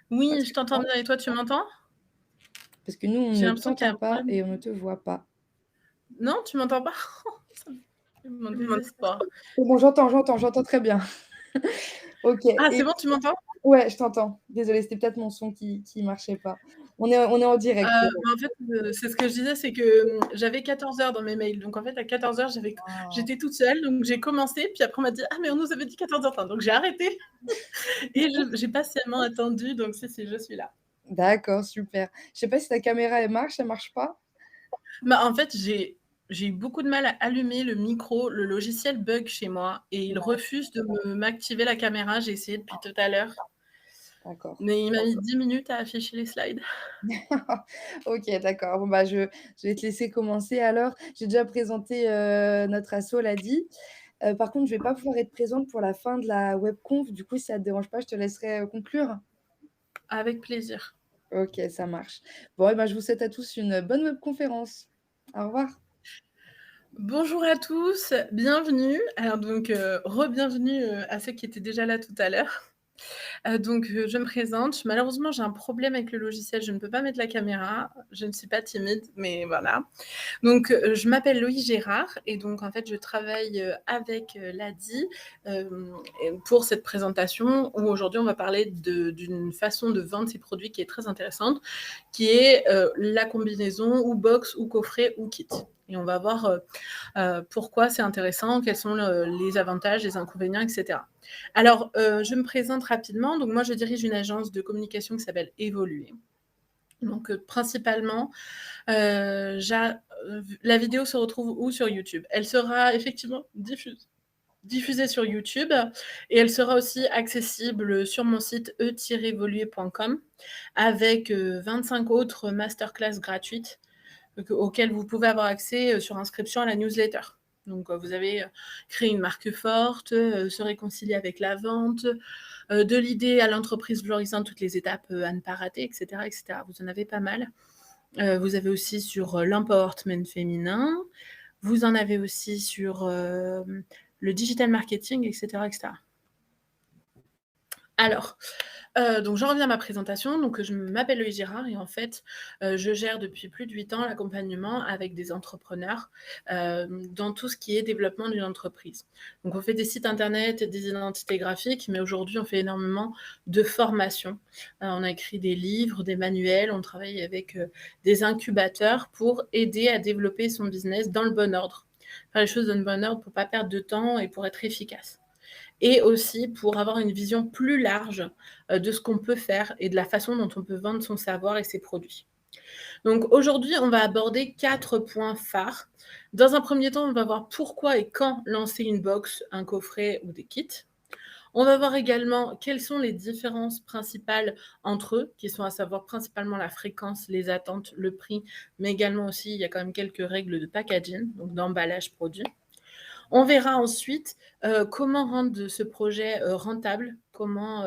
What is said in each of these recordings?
Oui, Parce je que t'entends moi bien et toi, tu m'entends? parce que nous, on J'ai ne l'impression qu'il y a t'entend un pas problème. et on ne te voit pas. Non, tu m'entends pas? Ça me fait mon désespoir. C'est bon, j'entends très bien. OK Ah, c'est et bon, tu m'entends? ouais, je t'entends. Désolée, c'était peut-être mon son qui marchait pas. On est en direct, c'est bon. En fait, c'est ce que je disais, c'est que, j'avais 14 heures dans mes mails. Donc en fait, à 14 heures, Ah, j'étais toute seule, donc j'ai commencé, puis après on m'a dit: «Ah mais on nous avait dit 14h30», donc j'ai arrêté et je j'ai patiemment attendu, donc si, je suis là. d'accord, super. Je sais pas si ta caméra, elle marche pas? Bah, en fait, j'ai eu beaucoup de mal à allumer le micro, le logiciel bug chez moi et il refuse de m'activer la caméra. J'ai essayé depuis tout à l'heure, D'accord. mais il m'a mis 10 minutes à afficher les slides. OK, d'accord. Bon, bah, je vais te laisser commencer alors. J'ai déjà présenté, notre asso Lady. Par contre, je vais pas pouvoir être présente pour la fin de la webconf. Du coup, si ça te dérange pas, je te laisserai, conclure? Avec plaisir. OK, ça marche. Bon et ben, je vous souhaite à tous une bonne webconférence. Au revoir. Bonjour à tous, bienvenue. Alors donc, re-bienvenue, à ceux qui étaient déjà là tout à l'heure. Je me présente. Malheureusement, j'ai un problème avec le logiciel, je ne peux pas mettre la caméra. Je ne suis pas timide, mais voilà. Donc, je m'appelle Loïc Gérard et donc en fait, je travaille, avec, l'ADI, et pour cette présentation où aujourd'hui on va parler d'une façon de vendre ces produits qui est très intéressante, qui est, la combinaison ou box ou coffret ou kit et on va voir, pourquoi c'est intéressant, quels sont les avantages, les inconvénients, etc. Alors, je me présente rapidement. Donc moi, je dirige une agence de communication qui s'appelle Évoluer. Donc, principalement, la vidéo se retrouve où sur YouTube? Elle sera effectivement diffusée sur YouTube et elle sera aussi accessible sur mon site e-évoluer.com avec 25 autres masterclass gratuites auxquelles vous pouvez avoir accès sur inscription à la newsletter. Donc, vous avez créé une marque forte, se réconcilier avec la vente, de l'idée à l'entreprise valorisante, toutes les étapes à ne pas rater, etc., etc. Vous en avez pas mal. Vous avez aussi sur l'empowerment féminin. Vous en avez aussi sur le digital marketing, etc., etc. Alors, donc j'en reviens à ma présentation. Donc, je m'appelle Loïc Gérard et en fait, je gère depuis plus de 8 ans l'accompagnement avec des entrepreneurs, dans tout ce qui est développement d'une entreprise. Donc on fait des sites internet, des identités graphiques, mais aujourd'hui on fait énormément de formations. On a écrit des livres, des manuels, on travaille avec, des incubateurs pour aider à développer son business dans le bon ordre. Faire les choses dans le bon ordre pour pas perdre de temps et pour être efficace et aussi pour avoir une vision plus large de ce qu'on peut faire et de la façon dont on peut vendre son savoir et ses produits. Donc aujourd'hui, on va aborder 4 points phares. Dans un premier temps, on va voir pourquoi et quand lancer une box, un coffret ou des kits. On va voir également quelles sont les différences principales entre eux, qui sont à savoir principalement la fréquence, les attentes, le prix, mais également aussi, il y a quand même quelques règles de packaging, donc d'emballage produit. On verra ensuite comment rendre ce projet rentable, comment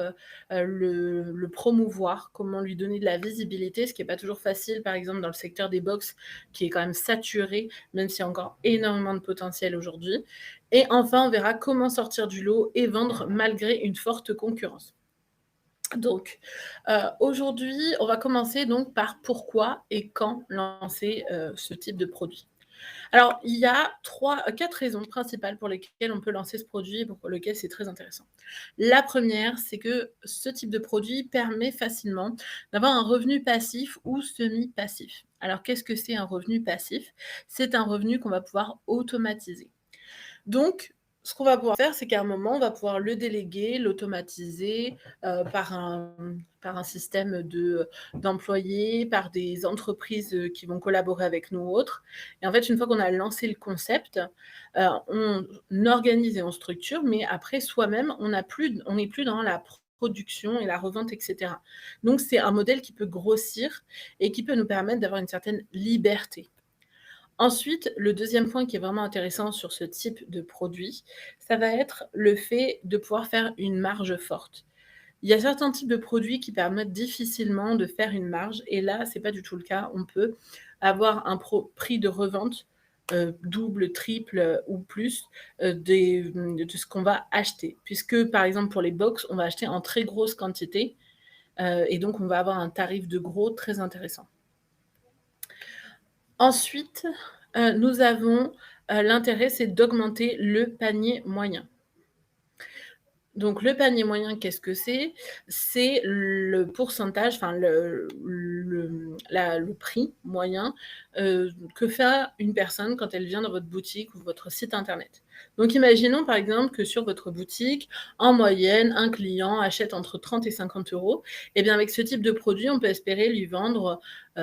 le promouvoir, comment lui donner de la visibilité, ce qui n'est pas toujours facile, par exemple dans le secteur des box, qui est quand même saturé, même s'il y a encore énormément de potentiel aujourd'hui. Et enfin, on verra comment sortir du lot et vendre malgré une forte concurrence. Donc, aujourd'hui, on va commencer donc par pourquoi et quand lancer ce type de produit. Alors, il y a 4 raisons principales pour lesquelles on peut lancer ce produit et pour lequel c'est très intéressant. La première, c'est que ce type de produit permet facilement d'avoir un revenu passif ou semi-passif. Alors, qu'est-ce que c'est un revenu passif? C'est un revenu qu'on va pouvoir automatiser. Donc, ce qu'on va pouvoir faire, c'est qu'à un moment, on va pouvoir le déléguer, l'automatiser par un système d'employés, par des entreprises qui vont collaborer avec nous autres. Et en fait, une fois qu'on a lancé le concept, on organise et on structure, mais après, soi-même, on n'est plus dans la production et la revente, etc. Donc, c'est un modèle qui peut grossir et qui peut nous permettre d'avoir une certaine liberté. Ensuite, le deuxième point qui est vraiment intéressant sur ce type de produit, ça va être le fait de pouvoir faire une marge forte. Il y a certains types de produits qui permettent difficilement de faire une marge et là, c'est pas du tout le cas. On peut avoir un prix de revente, double, triple, ou plus, de ce qu'on va acheter. Puisque, par exemple, pour les box, on va acheter en très grosse quantité, et donc on va avoir un tarif de gros très intéressant. Ensuite, nous avons, l'intérêt, c'est d'augmenter le panier moyen. Donc le panier moyen, qu'est-ce que c'est? C'est le pourcentage, enfin le prix moyen, que fait une personne quand elle vient dans votre boutique ou votre site internet. Donc imaginons par exemple que sur votre boutique, en moyenne, un client achète entre 30 et 50 €. Et bien avec ce type de produit, on peut espérer lui vendre,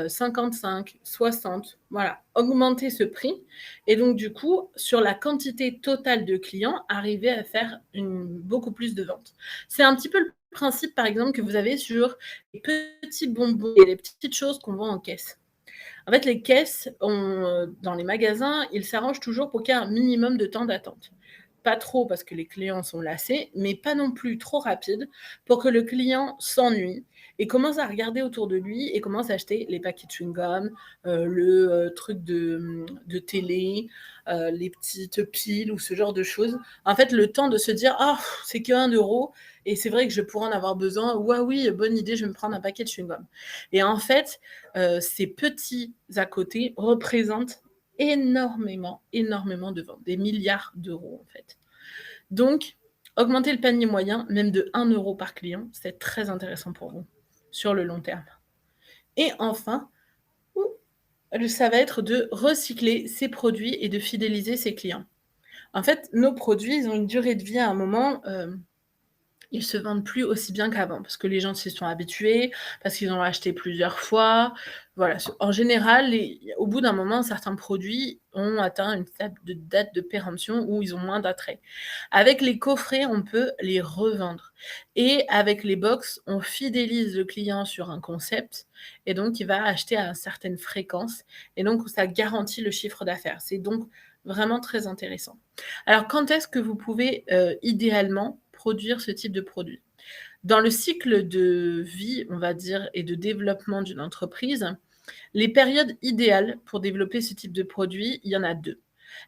55, 60, voilà, augmenter ce prix et donc du coup, sur la quantité totale de clients, arriver à faire beaucoup plus de ventes. C'est un petit peu le principe, par exemple, que vous avez sur les petits bonbons et les petites choses qu'on vend en caisse. En fait, les caisses, dans les magasins, ils s'arrangent toujours pour qu'il y ait un minimum de temps d'attente. Pas trop parce que les clients sont lassés, mais pas non plus trop rapide pour que le client s'ennuie et commence à regarder autour de lui et commence à acheter les paquets de chewing-gum, truc de télé, les petites piles ou ce genre de choses. En fait, le temps de se dire: «Ah, c'est que 1 € et c'est vrai que je pourrais en avoir besoin. Ou ah oui, bonne idée, je vais me prendre un paquet de chewing-gum» et en fait, ces petits à côté représentent énormément, énormément de ventes, des milliards d'euros en fait. Donc, augmenter le panier moyen, même de 1 € par client, c'est très intéressant pour vous sur le long terme. Et enfin, ça va être de recycler ses produits et de fidéliser ses clients. En fait, nos produits, ils ont une durée de vie à un moment, ils se vendent plus aussi bien qu'avant parce que les gens s'y sont habitués, parce qu'ils ont acheté plusieurs fois. Voilà, en général, au bout d'un moment, certains produits ont atteint une date de péremption où ils ont moins d'attrait. Avec les coffrets, on peut les revendre et avec les box, on fidélise le client sur un concept et donc il va acheter à une certaine fréquence et donc ça garantit le chiffre d'affaires. C'est donc vraiment très intéressant. Alors quand est-ce que vous pouvez, idéalement produire ce type de produit? Dans le cycle de vie, on va dire et de développement d'une entreprise, les périodes idéales pour développer ce type de produit, il y en a 2.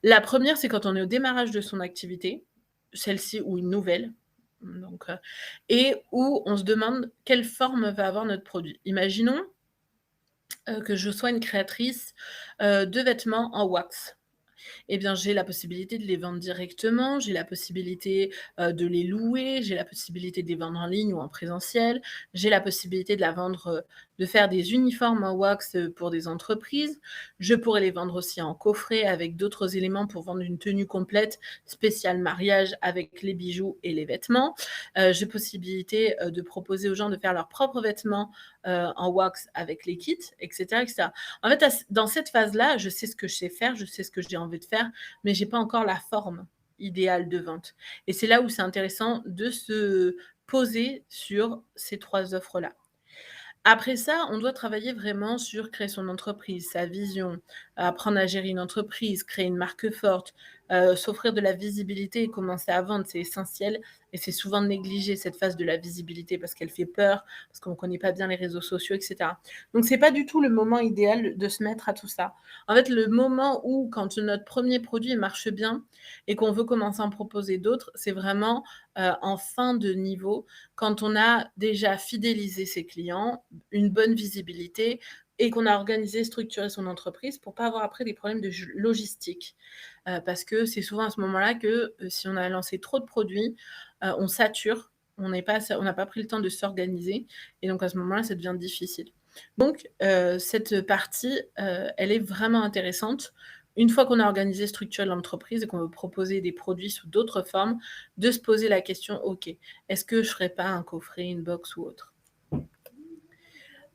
La première, c'est quand on est au démarrage de son activité, celle-ci ou une nouvelle, donc et où on se demande quelle forme va avoir notre produit. Imaginons, que je sois une créatrice, de vêtements en wax. Eh bien, j'ai la possibilité de les vendre directement, j'ai la possibilité, de les louer, j'ai la possibilité de les vendre en ligne ou en présentiel, j'ai la possibilité de la vendre, de faire des uniformes en wax, pour des entreprises. Je pourrais les vendre aussi en coffret avec d'autres éléments pour vendre une tenue complète spéciale mariage avec les bijoux et les vêtements. J'ai possibilité, de proposer aux gens de faire leurs propres vêtements, en wax avec les kits et cetera et cetera. En fait, dans cette phase-là, je sais ce que je sais faire, je sais ce que j'ai envie de faire, mais j'ai pas encore la forme idéale de vente. Et c'est là où c'est intéressant de se poser sur ces 3 offres-là. Après ça, on doit travailler vraiment sur créer son entreprise, sa vision, apprendre à gérer une entreprise, créer une marque forte, s'offrir de la visibilité et commencer à vendre, c'est essentiel et c'est souvent négligé cette phase de la visibilité parce qu'elle fait peur, parce qu'on ne connaît pas bien les réseaux sociaux et cetera. Donc c'est pas du tout le moment idéal de se mettre à tout ça. En fait, le moment où quand notre premier produit marche bien et qu'on veut commencer à en proposer d'autres, c'est vraiment, en fin de niveau, quand on a déjà fidélisé ses clients, une bonne visibilité et qu'on a organisé, structuré son entreprise pour pas avoir après des problèmes de logistique. Parce que c'est souvent à ce moment-là que, si on a lancé trop de produits, on sature, on n'a pas pris le temps de s'organiser et donc à ce moment-là, ça devient difficile. Donc cette partie, elle est vraiment intéressante. Une fois qu'on a organisé, structuré l'entreprise et qu'on veut proposer des produits sous d'autres formes, de se poser la question: «OK, est-ce que je ferais pas un coffret, une box ou autre?»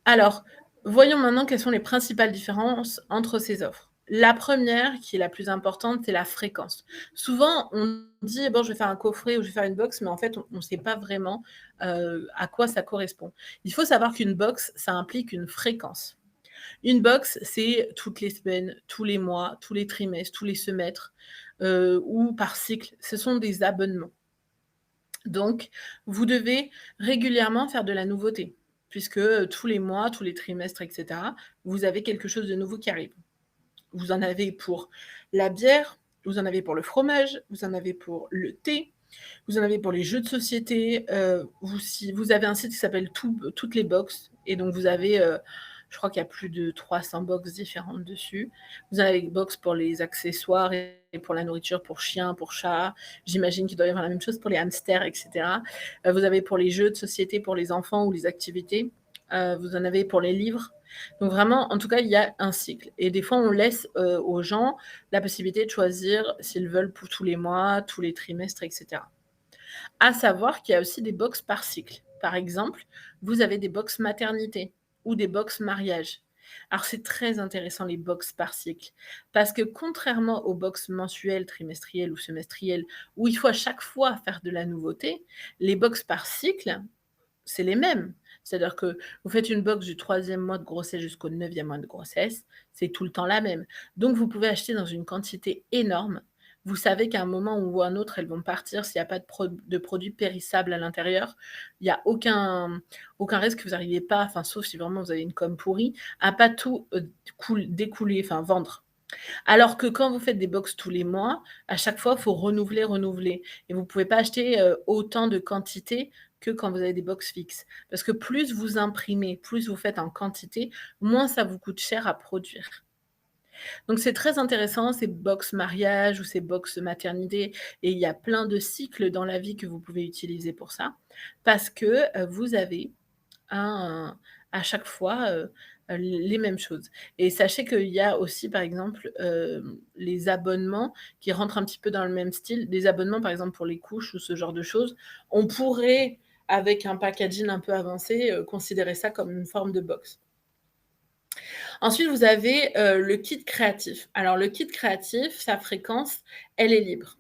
Alors, voyons maintenant quelles sont les principales différences entre ces offres. La première, qui est la plus importante, c'est la fréquence. Souvent, on dit: «Bon, je vais faire un coffret ou je vais faire une box», mais en fait, on ne sait pas vraiment, à quoi ça correspond. Il faut savoir qu'une box, ça implique une fréquence. Une box, c'est toutes les semaines, tous les mois, tous les trimestres, tous les semestres, ou par cycle. Ce sont des abonnements. Donc, vous devez régulièrement faire de la nouveauté, puisque, tous les mois, tous les trimestres et cetera, vous avez quelque chose de nouveau qui arrive. Vous en avez pour la bière, vous en avez pour le fromage, vous en avez pour le thé, Vous en avez pour les jeux de société, vous avez un site qui s'appelle toutes les box et donc vous avez, je crois qu'il y a plus de 300 box différentes dessus. Vous en avez des box pour les accessoires et pour la nourriture pour chiens, pour chats. J'imagine qu'il doit y avoir la même chose pour les hamsters et cetera. Vous avez pour les jeux de société pour les enfants ou les activités. Vous en avez pour les livres. Donc vraiment, en tout cas, il y a un cycle et des fois on laisse, aux gens la possibilité de choisir s'ils veulent pour tous les mois, tous les trimestres et cetera. À savoir qu'il y a aussi des box par cycle. Par exemple, vous avez des box maternité ou des box mariage. Alors c'est très intéressant les box par cycle parce que contrairement aux box mensuelles, trimestrielles ou semestrielles où il faut à chaque fois faire de la nouveauté, les box par cycle, c'est les mêmes. C'est-à-dire que vous faites une box du troisième mois de grossesse jusqu'au neuvième mois de grossesse, c'est tout le temps la même. Donc vous pouvez acheter dans une quantité énorme. Vous savez qu'à un moment ou à un autre, elles vont partir s'il n'y a pas de produits périssables à l'intérieur. Il n'y a aucun risque que vous n'arriviez pas, enfin, sauf si vraiment vous avez une com pourrie, à pas tout découler, enfin vendre. Alors que quand vous faites des box tous les mois, à chaque fois, il faut renouveler, renouveler et vous ne pouvez pas acheter, autant de quantité que quand vous avez des box fixes. Parce que plus vous imprimez, plus vous faites en quantité, moins ça vous coûte cher à produire. Donc c'est très intéressant ces box mariage ou ces box maternité et il y a plein de cycles dans la vie que vous pouvez utiliser pour ça. Parce que, vous avez un à chaque fois, les mêmes choses et sachez qu'il y a aussi, par exemple, les abonnements qui rentrent un petit peu dans le même style. Des abonnements, par exemple, pour les couches ou ce genre de choses. On pourrait, avec un packaging un peu avancé, considérer ça comme une forme de box. Ensuite, vous avez, le kit créatif. Alors le kit créatif, sa fréquence, elle est libre.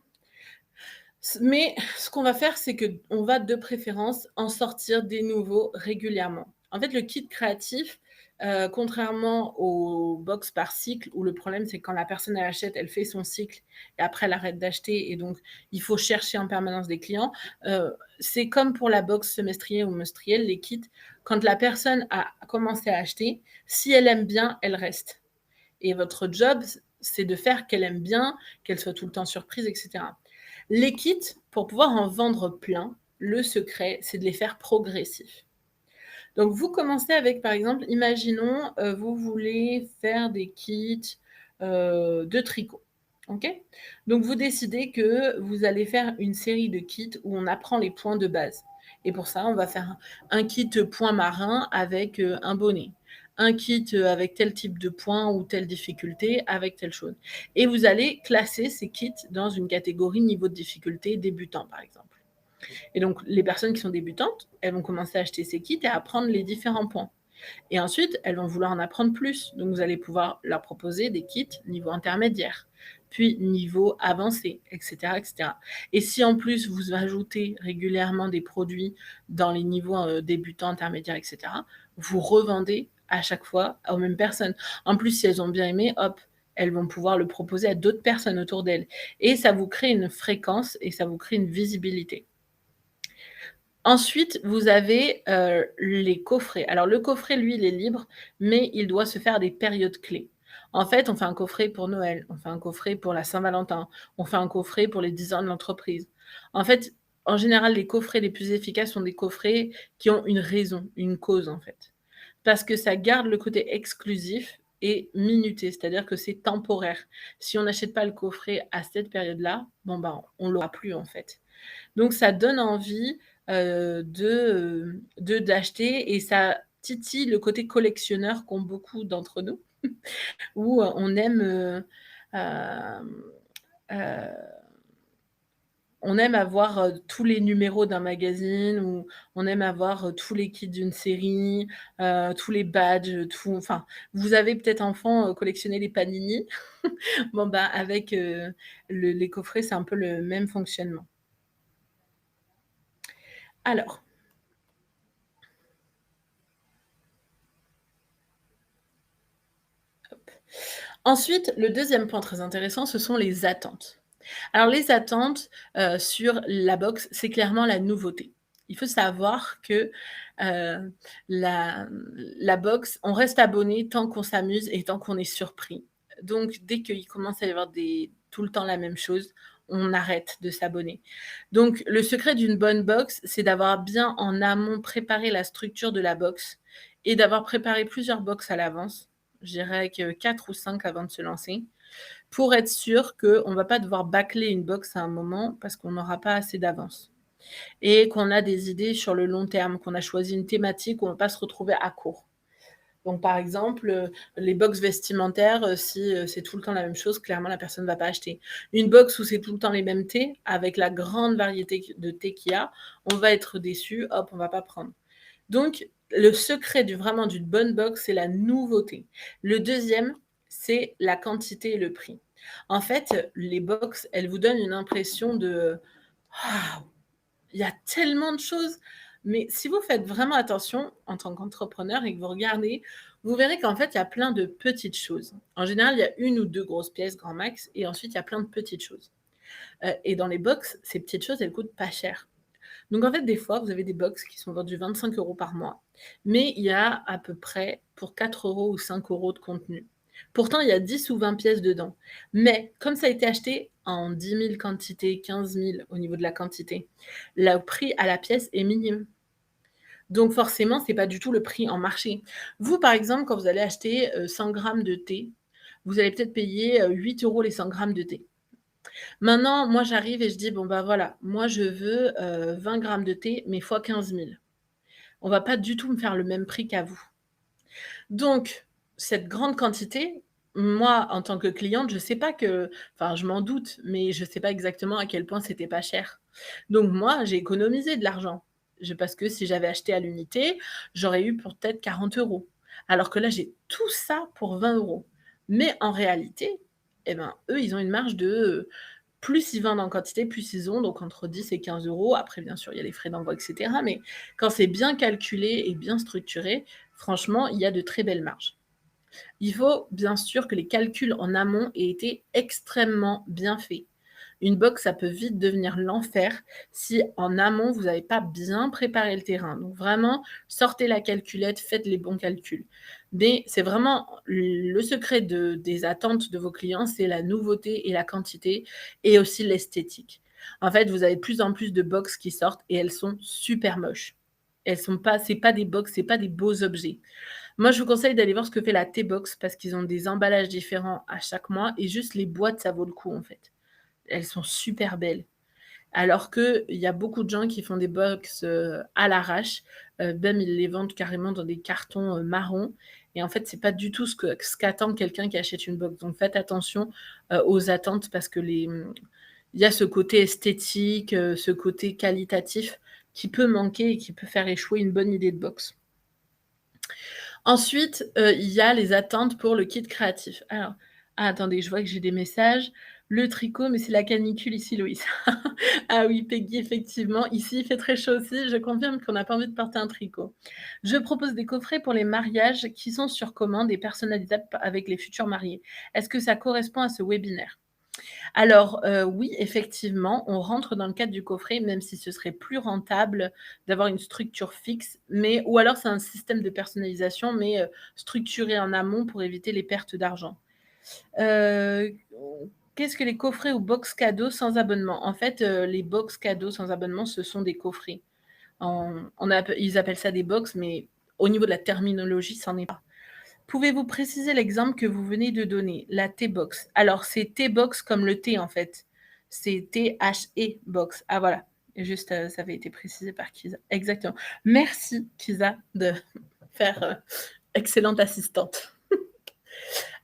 Mais ce qu'on va faire, c'est qu'on va de préférence en sortir des nouveaux régulièrement. En fait, le kit créatif, contrairement aux box par cycle où le problème, c'est que quand la personne elle achète, elle fait son cycle et après elle arrête d'acheter et donc il faut chercher en permanence des clients. C'est comme pour la box semestrielle ou menstruelle, les kits, quand la personne a commencé à acheter, si elle aime bien, elle reste et votre job, c'est de faire qu'elle aime bien, qu'elle soit tout le temps surprise et cetera. Les kits, pour pouvoir en vendre plein, le secret, c'est de les faire progressifs. Donc vous commencez avec, par exemple, imaginons, vous voulez faire des kits, de tricot. OK? Donc vous décidez que vous allez faire une série de kits où on apprend les points de base et pour ça, on va faire un kit point marin avec, un bonnet, un kit, avec tel type de point ou telle difficulté avec telle chose et vous allez classer ces kits dans une catégorie niveau de difficulté débutant, par exemple. Et donc, les personnes qui sont débutantes, elles vont commencer à acheter ces kits et à apprendre les différents points. Et ensuite, elles vont vouloir en apprendre plus. Donc, vous allez pouvoir leur proposer des kits niveau intermédiaire, puis niveau avancé, etc., etc. Et si en plus vous ajoutez régulièrement des produits dans les niveaux débutants, intermédiaires, etc., vous revendez à chaque fois aux mêmes personnes. En plus, si elles ont bien aimé, hop, elles vont pouvoir le proposer à d'autres personnes autour d'elles. Et ça vous crée une fréquence et ça vous crée une visibilité. Ensuite, vous avez, les coffrets. Alors le coffret, lui, il est libre, mais il doit se faire à des périodes clés. En fait, on fait un coffret pour Noël, on fait un coffret pour la Saint-Valentin, on fait un coffret pour les 10 ans de l'entreprise. En fait, en général, les coffrets les plus efficaces sont des coffrets qui ont une raison, une cause, en fait. Parce que ça garde le côté exclusif et minuté, c'est-à-dire que c'est temporaire. Si on n'achète pas le coffret à cette période-là, bon, ben, on l'aura plus, en fait. Donc ça donne envie, d'acheter et ça titille le côté collectionneur qu'ont beaucoup d'entre nous, où, heu, on aime avoir, tous les numéros d'un magazine ou on aime avoir, tous les kits d'une série, tous les badges, tout enfin, vous avez peut-être enfant, collectionné les panini. Bon, bah, avec, les coffrets, c'est un peu le même fonctionnement. Alors ensuite, le deuxième point très intéressant, ce sont les attentes. Alors les attentes, sur la box, c'est clairement la nouveauté. Il faut savoir que, heu, la box, on reste abonné tant qu'on s'amuse et tant qu'on est surpris. Donc dès qu'il commence à y avoir tout le temps la même chose, on arrête de s'abonner. Donc le secret d'une bonne box, c'est d'avoir bien en amont préparé la structure de la box et d'avoir préparé plusieurs box à l'avance. Je dirais que 4 ou 5 avant de se lancer, pour être sûr qu'on ne va pas devoir bâcler une box à un moment parce qu'on n'aura pas assez d'avance et qu'on a des idées sur le long terme, qu'on a choisi une thématique où on ne va pas se retrouver à court. Donc, par exemple, les box vestimentaires, si c'est tout le temps la même chose, clairement, la personne ne va pas acheter. Une box où c'est tout le temps les mêmes thés, avec la grande variété de thés qu'il y a, on va être déçu, hop, on ne va pas prendre. Donc, le secret vraiment d'une bonne box, c'est la nouveauté. Le deuxième, c'est la quantité et le prix. En fait, les box, elles vous donnent une impression de waouh, il y a tellement de choses. Mais si vous faites vraiment attention en tant qu'entrepreneur et que vous regardez, vous verrez qu'en fait, il y a plein de petites choses. En général, il y a une ou deux grosses pièces, grand max, et ensuite, il y a plein de petites choses. Et dans les box, ces petites choses, elles coûtent pas cher. Donc en fait, des fois, vous avez des box qui sont vendues 25 € par mois, mais il y a à peu près pour 4 € ou 5 € de contenu. Pourtant, il y a 10 ou 20 pièces dedans. Mais comme ça a été acheté en 10 000 quantités, 15 000 au niveau de la quantité, le prix à la pièce est minime. Donc forcément, ce n'est pas du tout le prix en marché. Vous, par exemple, quand vous allez acheter 100 grammes de thé, vous allez peut-être payer 8 € les 100 grammes de thé. Maintenant, moi, j'arrive et je dis: «Bon, bah, voilà, moi, je veux, 20 grammes de thé, mais fois 15 000». On va pas du tout me faire le même prix qu'à vous. Donc cette grande quantité, moi, en tant que cliente, je sais pas enfin, je m'en doute, mais je sais pas exactement à quel point c'était pas cher. Donc moi, j'ai économisé de l'argent. Parce que si j'avais acheté à l'unité, j'aurais eu pour peut-être 40 €. Alors que là, j'ai tout ça pour 20 €. Mais en réalité, eh ben, eux, ils ont une marge de, plus ils vendent en quantité, plus ils ont, donc entre 10 et 15 €. Après, bien sûr, il y a les frais d'envoi, et cetera. Mais quand c'est bien calculé et bien structuré, franchement, il y a de très belles marges. Il faut bien sûr que les calculs en amont aient été extrêmement bien faits. Une box, ça peut vite devenir l'enfer si en amont, vous n'avez pas bien préparé le terrain. Donc vraiment, sortez la calculette, faites les bons calculs. Mais c'est vraiment le secret des attentes de vos clients, c'est la nouveauté et la quantité et aussi l'esthétique. En fait, vous avez de plus en plus de box qui sortent et elles sont super moches. C'est pas des box, c'est pas des beaux objets. Moi, je vous conseille d'aller voir ce que fait la T-Box parce qu'ils ont des emballages différents à chaque mois et juste les boîtes, ça vaut le coup, en fait. Elles sont super belles. Alors qu'il y a beaucoup de gens qui font des box à l'arrache, même ils les vendent carrément dans des cartons marrons. Et en fait, c'est pas du tout ce qu'attend quelqu'un qui achète une box. Donc faites attention aux attentes parce que il y a ce côté esthétique, ce côté qualitatif qui peut manquer et qui peut faire échouer une bonne idée de box. Ensuite, il y a les attentes pour le kit créatif. Alors, attendez, je vois que j'ai des messages. Le tricot, mais c'est la canicule ici, Loïs. Ah oui, Peggy, effectivement. Ici, il fait très chaud aussi. Je confirme qu'on n'a pas envie de porter un tricot. Je propose des coffrets pour les mariages qui sont sur commande et personnalisables avec les futurs mariés. Est-ce que ça correspond à ce webinaire? Alors, oui, effectivement, on rentre dans le cadre du coffret, même si ce serait plus rentable d'avoir une structure fixe, ou alors c'est un système de personnalisation, mais structuré en amont pour éviter les pertes d'argent. Heu, Qu'est-ce que les coffrets ou box cadeaux sans abonnement? En fait, les box cadeaux sans abonnement, ce sont des coffrets. Ils appellent ça des box, mais au niveau de la terminologie, ça n'en est pas. Pouvez-vous préciser l'exemple que vous venez de donner? La T-Box. Alors, c'est T-Box comme le thé, en fait. C'est T-H-E box. Ah voilà, juste, ça avait été précisé par Kisa. Exactement. Merci Kisa de faire, excellente assistante.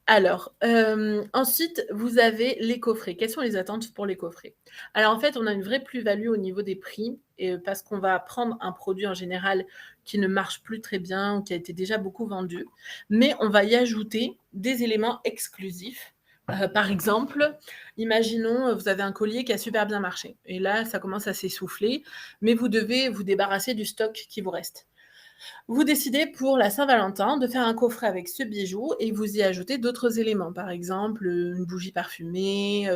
Alors, ensuite, vous avez les coffrets. Quelles sont les attentes pour les coffrets? Alors, en fait, on a une vraie plus-value au niveau des prix et parce qu'on va prendre un produit en général qui ne marche plus très bien ou qui a été déjà beaucoup vendu, mais on va y ajouter des éléments exclusifs. Par exemple, imaginons, vous avez un collier qui a super bien marché et là, ça commence à s'essouffler, mais vous devez vous débarrasser du stock qui vous reste. Vous décidez pour la Saint-Valentin de faire un coffret avec ce bijou et vous y ajoutez d'autres éléments. Par exemple, une bougie parfumée,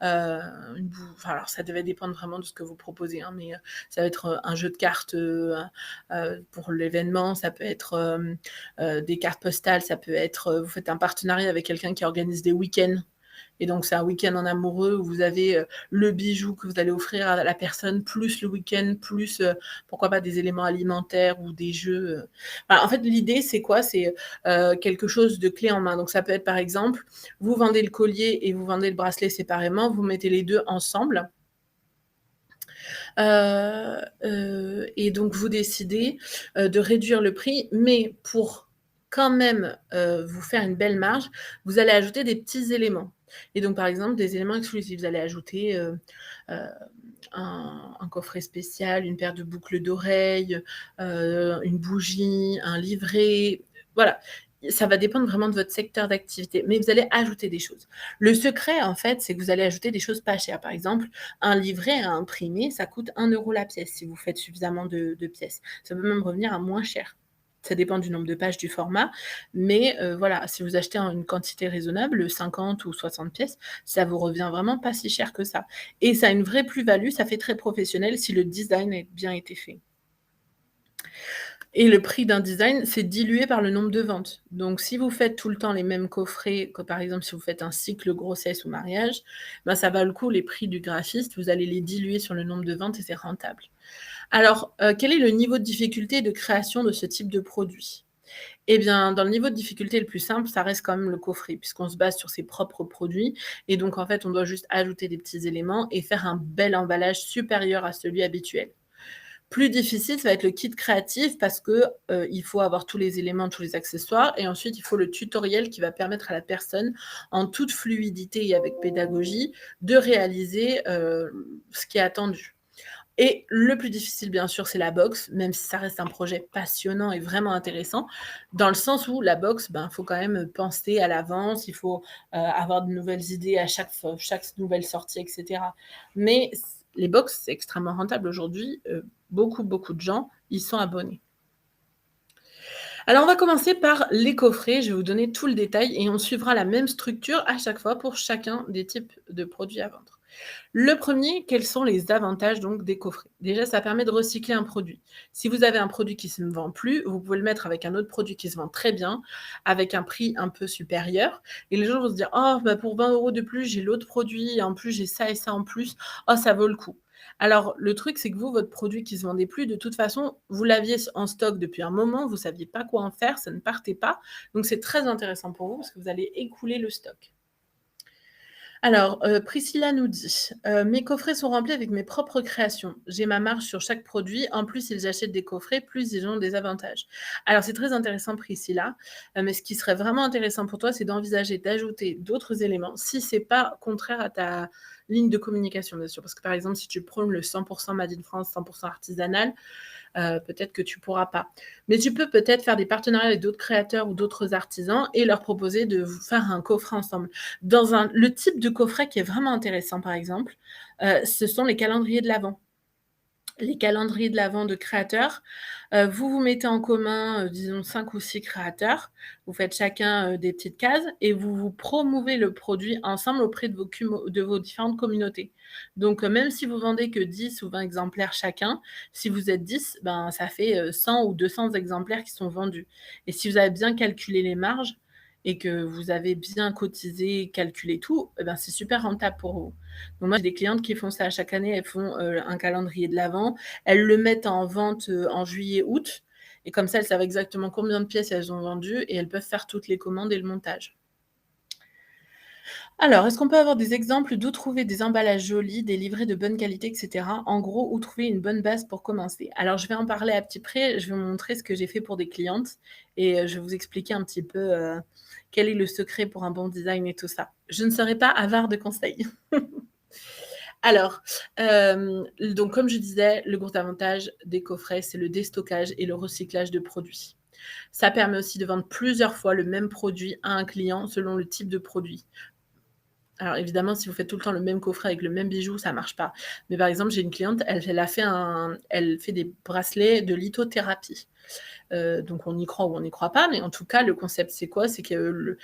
enfin alors ça devait dépendre vraiment de ce que vous proposez, hein, mais ça va être, un jeu de cartes, pour l'événement, ça peut être, des cartes postales, ça peut être, vous faites un partenariat avec quelqu'un qui organise des week-ends. Et donc, c'est un week-end en amoureux où vous avez le bijou que vous allez offrir à la personne, plus le week-end, plus pourquoi pas des éléments alimentaires ou des jeux. Enfin, en fait, l'idée, c'est quoi? C'est quelque chose de clé en main. Donc, ça peut être par exemple, vous vendez le collier et vous vendez le bracelet séparément, vous mettez les deux ensemble. Et donc, vous décidez de réduire le prix, mais pour quand même vous faire une belle marge, vous allez ajouter des petits éléments. Et donc, par exemple, des éléments exclusifs. Vous allez ajouter un coffret spécial, une paire de boucles d'oreilles, une bougie, un livret. Voilà. Ça va dépendre vraiment de votre secteur d'activité, mais vous allez ajouter des choses. Le secret, en fait, c'est que vous allez ajouter des choses pas chères. Par exemple, un livret à imprimer, ça coûte 1 € la pièce si vous faites suffisamment de pièces. Ça peut même revenir à moins cher. Ça dépend du nombre de pages, du format, mais voilà, si vous achetez en une quantité raisonnable, 50 ou 60 pièces, ça vous revient vraiment pas si cher que ça. Et ça a une vraie plus-value, ça fait très professionnel si le design a bien été fait. Et le prix d'un design, c'est dilué par le nombre de ventes. Donc si vous faites tout le temps les mêmes coffrets, que par exemple si vous faites un cycle grossesse ou mariage, ben ça va le coup, les prix du graphiste, vous allez les diluer sur le nombre de ventes et c'est rentable. Alors, quel est le niveau de difficulté de création de ce type de produit? Eh bien, dans le niveau de difficulté le plus simple, ça reste quand même le coffret, puisqu'on se base sur ses propres produits et donc en fait, on doit juste ajouter des petits éléments et faire un bel emballage supérieur à celui habituel. Plus difficile, ça va être le kit créatif parce que, il faut avoir tous les éléments, tous les accessoires et ensuite il faut le tutoriel qui va permettre à la personne, en toute fluidité et avec pédagogie, de réaliser, ce qui est attendu. Et le plus difficile, bien sûr, c'est la box, même si ça reste un projet passionnant et vraiment intéressant, dans le sens où la box, ben, faut quand même penser à l'avance, il faut, avoir de nouvelles idées à chaque nouvelle sortie et cetera. Mais les box, c'est extrêmement rentable aujourd'hui, beaucoup, beaucoup de gens y sont abonnés. Alors, on va commencer par les coffrets. Je vais vous donner tout le détail et on suivra la même structure à chaque fois pour chacun des types de produits à vendre. Le premier, quels sont les avantages donc des coffrets? Déjà, ça permet de recycler un produit. Si vous avez un produit qui ne se vend plus, vous pouvez le mettre avec un autre produit qui se vend très bien, avec un prix un peu supérieur. Et les gens vont se dire, oh, bah pour 20 € de plus, j'ai l'autre produit, et en plus, j'ai ça et ça en plus. Oh, ça vaut le coup. Alors, le truc, c'est que vous, votre produit qui ne se vendait plus, de toute façon, vous l'aviez en stock depuis un moment, vous ne saviez pas quoi en faire, ça ne partait pas. Donc, c'est très intéressant pour vous parce que vous allez écouler le stock. Alors, Priscilla nous dit: «Mes coffrets sont remplis avec mes propres créations. J'ai ma marge sur chaque produit. En plus, ils achètent des coffrets, plus ils ont des avantages». Alors c'est très intéressant Priscilla, mais ce qui serait vraiment intéressant pour toi, c'est d'envisager d'ajouter d'autres éléments, si c'est pas contraire à ta ligne de communication, bien sûr. Parce que, par exemple, si tu prônes le 100 made in France, 100 artisanal, peut-être que tu pourras pas. Mais tu peux peut-être faire des partenariats avec d'autres créateurs ou d'autres artisans et leur proposer de vous faire un coffret ensemble. Le type de coffret qui est vraiment intéressant, par exemple, ce sont les calendriers de l'Avent. Les calendriers de l'Avent de créateurs, vous vous mettez en commun, disons 5 ou 6 créateurs. Vous faites chacun, des petites cases et vous promouvez le produit ensemble auprès de vos différentes communautés. Donc, même si vous vendez que 10 ou 20 exemplaires chacun, si vous êtes 10, ben, ça fait, 100 ou 200 exemplaires qui sont vendus et si vous avez bien calculé les marges et que vous avez bien cotisé, calculé tout, et ben, c'est super rentable pour vous. Donc moi, j'ai des clientes qui font ça chaque année, elles font, un calendrier de l'Avent, elles le mettent en vente, en juillet, août et comme ça, elles savent exactement combien de pièces elles ont vendues et elles peuvent faire toutes les commandes et le montage. Alors, est-ce qu'on peut avoir des exemples d'où trouver des emballages jolis, des livrets de bonne qualité et cetera? En gros, où trouver une bonne base pour commencer? Alors, je vais en parler à petit près, je vais vous montrer ce que j'ai fait pour des clientes et je vais vous expliquer un petit peu, quel est le secret pour un bon design et tout ça. Je ne serai pas avare de conseils. Alors, donc comme je disais, le gros avantage des coffrets, c'est le déstockage et le recyclage de produits. Ça permet aussi de vendre plusieurs fois le même produit à un client selon le type de produit. Alors évidemment, si vous faites tout le temps le même coffret avec le même bijou, ça marche pas. Mais par exemple, j'ai une cliente, elle fait des bracelets de lithothérapie. Donc on y croit ou on n'y croit pas, mais en tout cas, le concept, c'est quoi? C'est que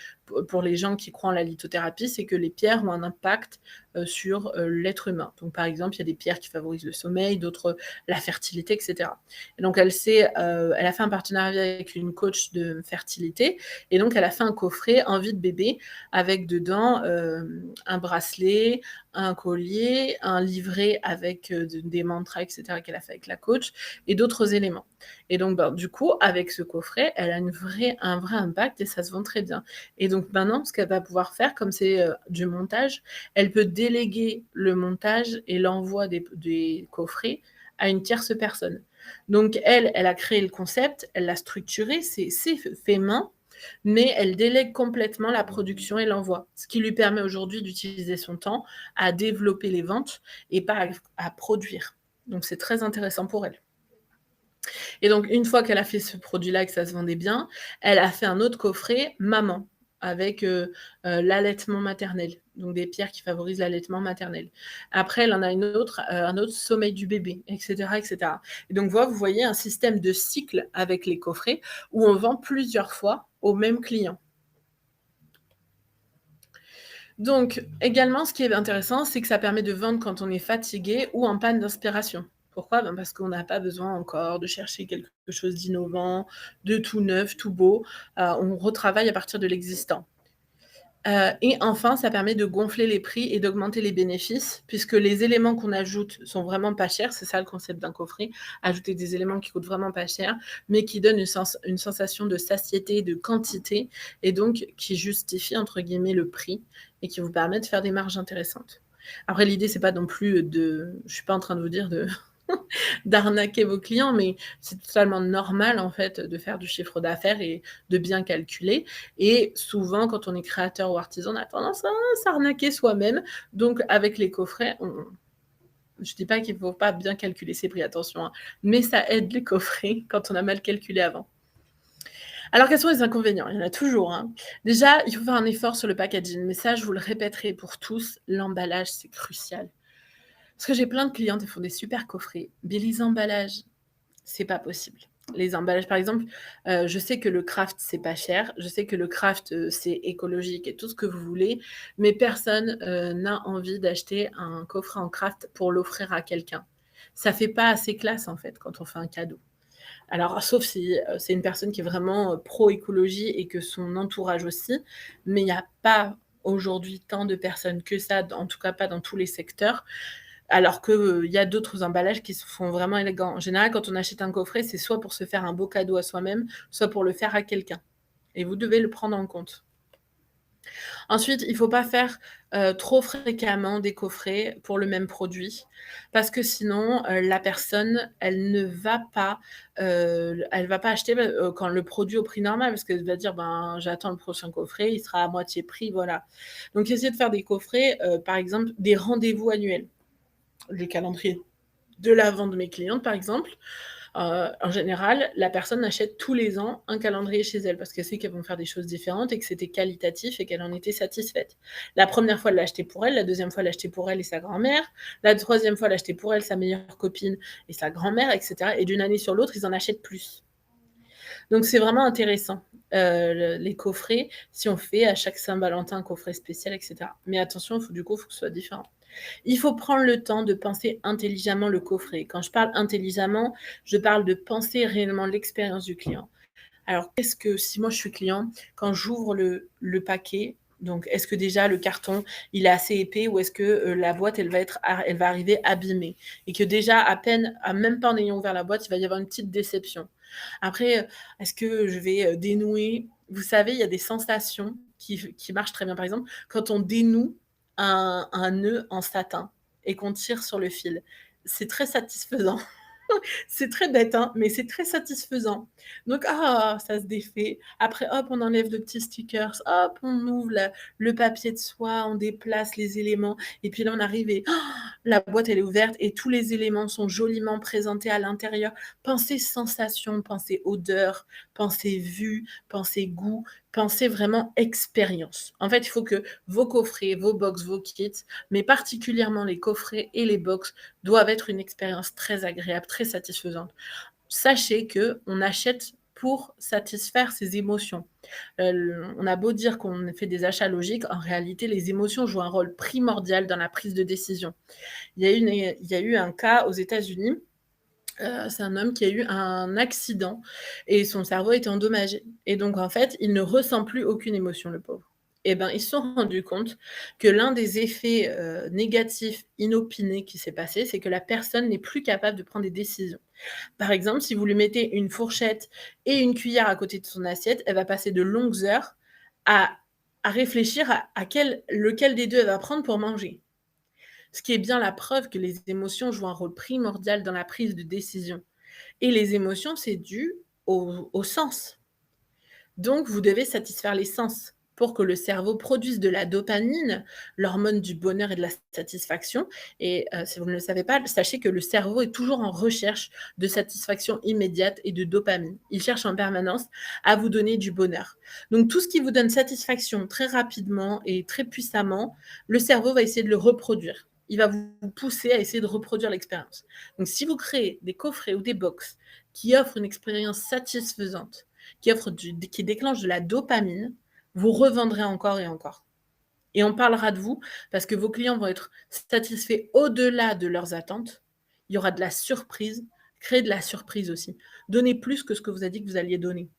pour les gens qui croient en la lithothérapie, c'est que les pierres ont un impact sur l'être humain. Donc par exemple, il y a des pierres qui favorisent le sommeil, d'autres la fertilité, etc. Et donc elle a fait un partenariat avec une coach de fertilité, et donc elle a fait un coffret en vie de bébé avec dedans un bracelet, un collier, un livret avec des mantras, etc. qu'elle a fait avec la coach, et d'autres éléments. Et donc, du coup, avec ce coffret, elle a un vrai impact et ça se vend très bien. Et donc maintenant, ce qu'elle va pouvoir faire, comme c'est du montage, elle peut déléguer le montage et l'envoi des coffrets à une tierce personne. Donc elle a créé le concept, elle l'a structuré, c'est fait main, mais elle délègue complètement la production et l'envoi, ce qui lui permet aujourd'hui d'utiliser son temps à développer les ventes et pas à produire. Donc c'est très intéressant pour elle. Et donc, une fois qu'elle a fait ce produit-là et que ça se vendait bien, elle a fait un autre coffret maman avec l'allaitement maternel, donc des pierres qui favorisent l'allaitement maternel. Après, elle en a un autre sommeil du bébé, etc., etc. Et donc, vous voyez un système de cycle avec les coffrets où on vend plusieurs fois au même client. Donc, également, ce qui est intéressant, c'est que ça permet de vendre quand on est fatigué ou en panne d'inspiration. Pourquoi? Parce qu'on n'a pas besoin encore de chercher quelque chose d'innovant, de tout neuf, tout beau. On retravaille à partir de l'existant. Et enfin, ça permet de gonfler les prix et d'augmenter les bénéfices, puisque les éléments qu'on ajoute sont vraiment pas chers. C'est ça le concept d'un coffret, ajouter des éléments qui coûtent vraiment pas cher, mais qui donnent une sensation de satiété, de quantité, et donc qui justifient, entre guillemets, le prix, et qui vous permet de faire des marges intéressantes. Après, l'idée, c'est pas non plus je suis pas en train de vous dire d'arnaquer vos clients, mais c'est totalement normal en fait de faire du chiffre d'affaires et de bien calculer. Et souvent, quand on est créateur ou artisan, on a tendance à s'arnaquer soi-même. Donc, avec les coffrets, je dis pas qu'il ne faut pas bien calculer ses prix, attention, hein, mais ça aide les coffrets quand on a mal calculé avant. Alors, quels sont les inconvénients? Il y en a toujours, hein. Déjà, il faut faire un effort sur le packaging, mais ça, je vous le répéterai pour tous, l'emballage, c'est crucial. Parce que j'ai plein de clientes, elles font des super coffrets, mais les emballages, c'est pas possible. Les emballages, par exemple, je sais que le craft, c'est pas cher. Je sais que le craft, c'est écologique et tout ce que vous voulez, mais personne n'a envie d'acheter un coffret en craft pour l'offrir à quelqu'un. Ça fait pas assez classe, en fait, quand on fait un cadeau. Alors, sauf si c'est une personne qui est vraiment pro-écologie et que son entourage aussi, mais il n'y a pas aujourd'hui tant de personnes que ça, en tout cas pas dans tous les secteurs. Alors qu'il y a d'autres emballages qui se font vraiment élégants. En général, quand on achète un coffret, c'est soit pour se faire un beau cadeau à soi-même, soit pour le faire à quelqu'un. Et vous devez le prendre en compte. Ensuite, il ne faut pas faire trop fréquemment des coffrets pour le même produit, parce que sinon, la personne, elle va pas acheter quand le produit au prix normal, parce qu'elle va dire, j'attends le prochain coffret, il sera à moitié prix, voilà. Donc, essayez de faire des coffrets, par exemple, des rendez-vous annuels. Le calendrier de l'avant de mes clientes, par exemple, en général, la personne achète tous les ans un calendrier chez elle parce qu'elle sait qu'elles vont faire des choses différentes et que c'était qualitatif et qu'elle en était satisfaite. La première fois, elle l'a acheté pour elle, la deuxième fois, elle l'a acheté pour elle et sa grand-mère, la troisième fois, elle l'a acheté pour elle, sa meilleure copine et sa grand-mère, etc. Et d'une année sur l'autre, ils en achètent plus. Donc c'est vraiment intéressant, les coffrets, si on fait à chaque Saint-Valentin un coffret spécial, etc. Mais attention, il faut que ce soit différent. Il faut prendre le temps de penser intelligemment le coffret. Quand je parle intelligemment, je parle de penser réellement l'expérience du client. Alors, si moi je suis client, quand j'ouvre le paquet, donc est-ce que déjà le carton il est assez épais ou est-ce que la boîte elle va arriver abîmée et que déjà même pas en ayant ouvert la boîte, il va y avoir une petite déception. Après, est-ce que je vais dénouer? Vous savez, il y a des sensations qui marchent très bien. Par exemple, quand on dénoue un nœud en satin et qu'on tire sur le fil, c'est très satisfaisant. C'est très bête, hein, mais c'est très satisfaisant. Donc, ça se défait. Après, hop, on enlève de petits stickers. Hop, on ouvre le papier de soie, on déplace les éléments. Et puis là, on arrive et la boîte, elle est ouverte et tous les éléments sont joliment présentés à l'intérieur. Pensez sensation, pensez odeur, pensez vue, pensez goût, pensez vraiment expérience. En fait, il faut que vos coffrets, vos box, vos kits, mais particulièrement les coffrets et les box, doivent être une expérience très agréable, très satisfaisante. sachez qu'on achète pour satisfaire ses émotions. On a beau dire qu'on fait des achats logiques, en réalité, les émotions jouent un rôle primordial dans la prise de décision. Il y a eu un cas aux États-Unis. C'est un homme qui a eu un accident et son cerveau a été endommagé et donc en fait, il ne ressent plus aucune émotion, le pauvre. Et ben, ils se sont rendus compte que l'un des effets, négatifs inopinés qui s'est passé, c'est que la personne n'est plus capable de prendre des décisions. Par exemple, si vous lui mettez une fourchette et une cuillère à côté de son assiette, elle va passer de longues heures à réfléchir à lequel des 2 elle va prendre pour manger. Ce qui est bien la preuve que les émotions jouent un rôle primordial dans la prise de décision. Et les émotions, c'est dû au sens. Donc, vous devez satisfaire les sens pour que le cerveau produise de la dopamine, l'hormone du bonheur et de la satisfaction. Et si vous ne le savez pas, sachez que le cerveau est toujours en recherche de satisfaction immédiate et de dopamine. Il cherche en permanence à vous donner du bonheur. Donc, tout ce qui vous donne satisfaction très rapidement et très puissamment, le cerveau va essayer de le reproduire. Il va vous pousser à essayer de reproduire l'expérience. Donc, si vous créez des coffrets ou des box qui offrent une expérience satisfaisante, qui déclenche de la dopamine, vous revendrez encore et encore. Et on parlera de vous parce que vos clients vont être satisfaits au-delà de leurs attentes. Il y aura de la surprise. Créez de la surprise aussi. Donnez plus que ce que vous avez dit que vous alliez donner.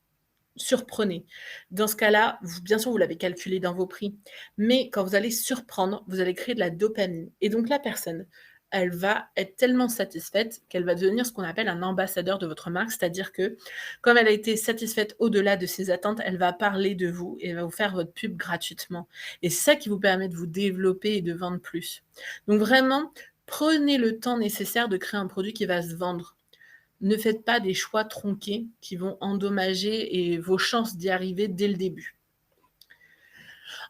Surprenez. Dans ce cas-là, bien sûr, vous l'avez calculé dans vos prix, mais quand vous allez surprendre, vous allez créer de la dopamine. Et donc la personne, elle va être tellement satisfaite qu'elle va devenir ce qu'on appelle un ambassadeur de votre marque, c'est-à-dire que comme elle a été satisfaite au-delà de ses attentes, elle va parler de vous et elle va vous faire votre pub gratuitement. Et c'est ça qui vous permet de vous développer et de vendre plus. Donc vraiment, prenez le temps nécessaire de créer un produit qui va se vendre. Ne faites pas des choix tronqués qui vont endommager vos chances d'y arriver dès le début.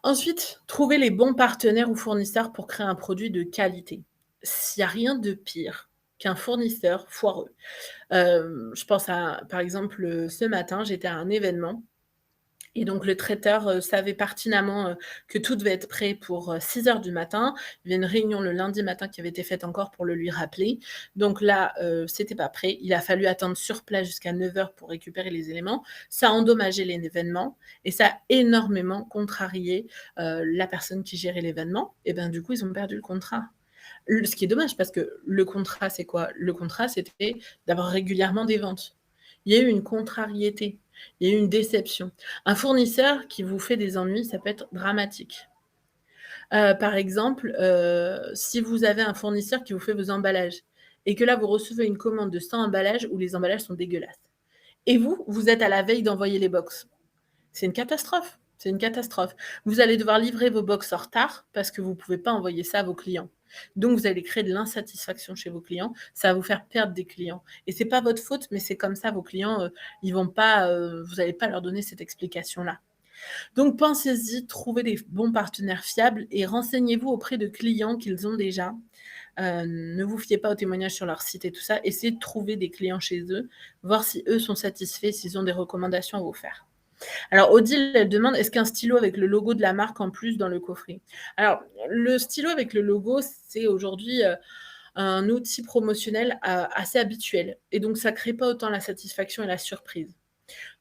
Ensuite, trouvez les bons partenaires ou fournisseurs pour créer un produit de qualité. S'il n'y a rien de pire qu'un fournisseur foireux. Je pense à, par exemple, ce matin, j'étais à un événement et donc le traiteur, savait pertinemment, que tout devait être prêt pour, 6 heures du matin. Il y avait une réunion le lundi matin qui avait été faite encore pour le lui rappeler. Donc là, c'était pas prêt. Il a fallu attendre sur place jusqu'à 9 heures pour récupérer les éléments. Ça a endommagé l'événement et ça a énormément contrarié, la personne qui gérait l'événement et ben, du coup, ils ont perdu le contrat. Ce qui est dommage parce que le contrat, c'est quoi? Le contrat, c'était d'avoir régulièrement des ventes. Il y a eu une contrariété, il y a eu une déception. Un fournisseur qui vous fait des ennuis, ça peut être dramatique. Par exemple, si vous avez un fournisseur qui vous fait vos emballages et que là, vous recevez une commande de 100 emballages où les emballages sont dégueulasses et vous êtes à la veille d'envoyer les box. C'est une catastrophe, c'est une catastrophe. Vous allez devoir livrer vos box en retard parce que vous ne pouvez pas envoyer ça à vos clients. Donc, vous allez créer de l'insatisfaction chez vos clients. Ça va vous faire perdre des clients. Et ce n'est pas votre faute, mais c'est comme ça, vos clients, ils vont pas, vous n'allez pas leur donner cette explication-là. Donc, pensez-y, trouvez des bons partenaires fiables et renseignez-vous auprès de clients qu'ils ont déjà. Ne vous fiez pas aux témoignages sur leur site et tout ça. Essayez de trouver des clients chez eux, voir si eux sont satisfaits, s'ils ont des recommandations à vous faire. Alors, Odile, elle demande, est-ce qu'un stylo avec le logo de la marque en plus dans le coffret? Alors, le stylo avec le logo, c'est aujourd'hui un outil promotionnel assez habituel. Et donc, ça ne crée pas autant la satisfaction et la surprise.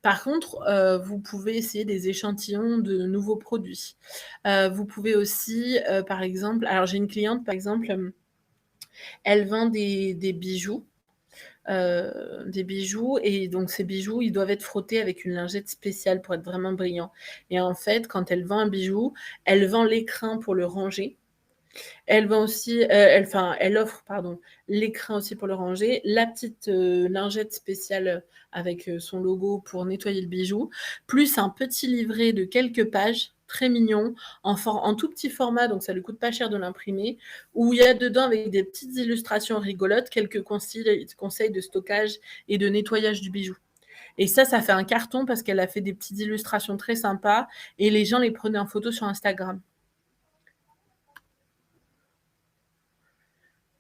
Par contre, vous pouvez essayer des échantillons de nouveaux produits. Vous pouvez aussi, par exemple, alors j'ai une cliente, par exemple, elle vend des bijoux. Des bijoux et donc ces bijoux, ils doivent être frottés avec une lingette spéciale pour être vraiment brillants et en fait, quand elle vend un bijou, elle vend l'écrin pour le ranger. Elle vend aussi, elle offre, pardon, l'écrin aussi pour le ranger, la petite, lingette spéciale, avec, son logo pour nettoyer le bijou, plus un petit livret de quelques pages, très mignon, en tout petit format, donc ça lui coûte pas cher de l'imprimer, où il y a dedans, avec des petites illustrations rigolotes, quelques conseils de stockage et de nettoyage du bijou et ça fait un carton parce qu'elle a fait des petites illustrations très sympas et les gens les prenaient en photo sur Instagram.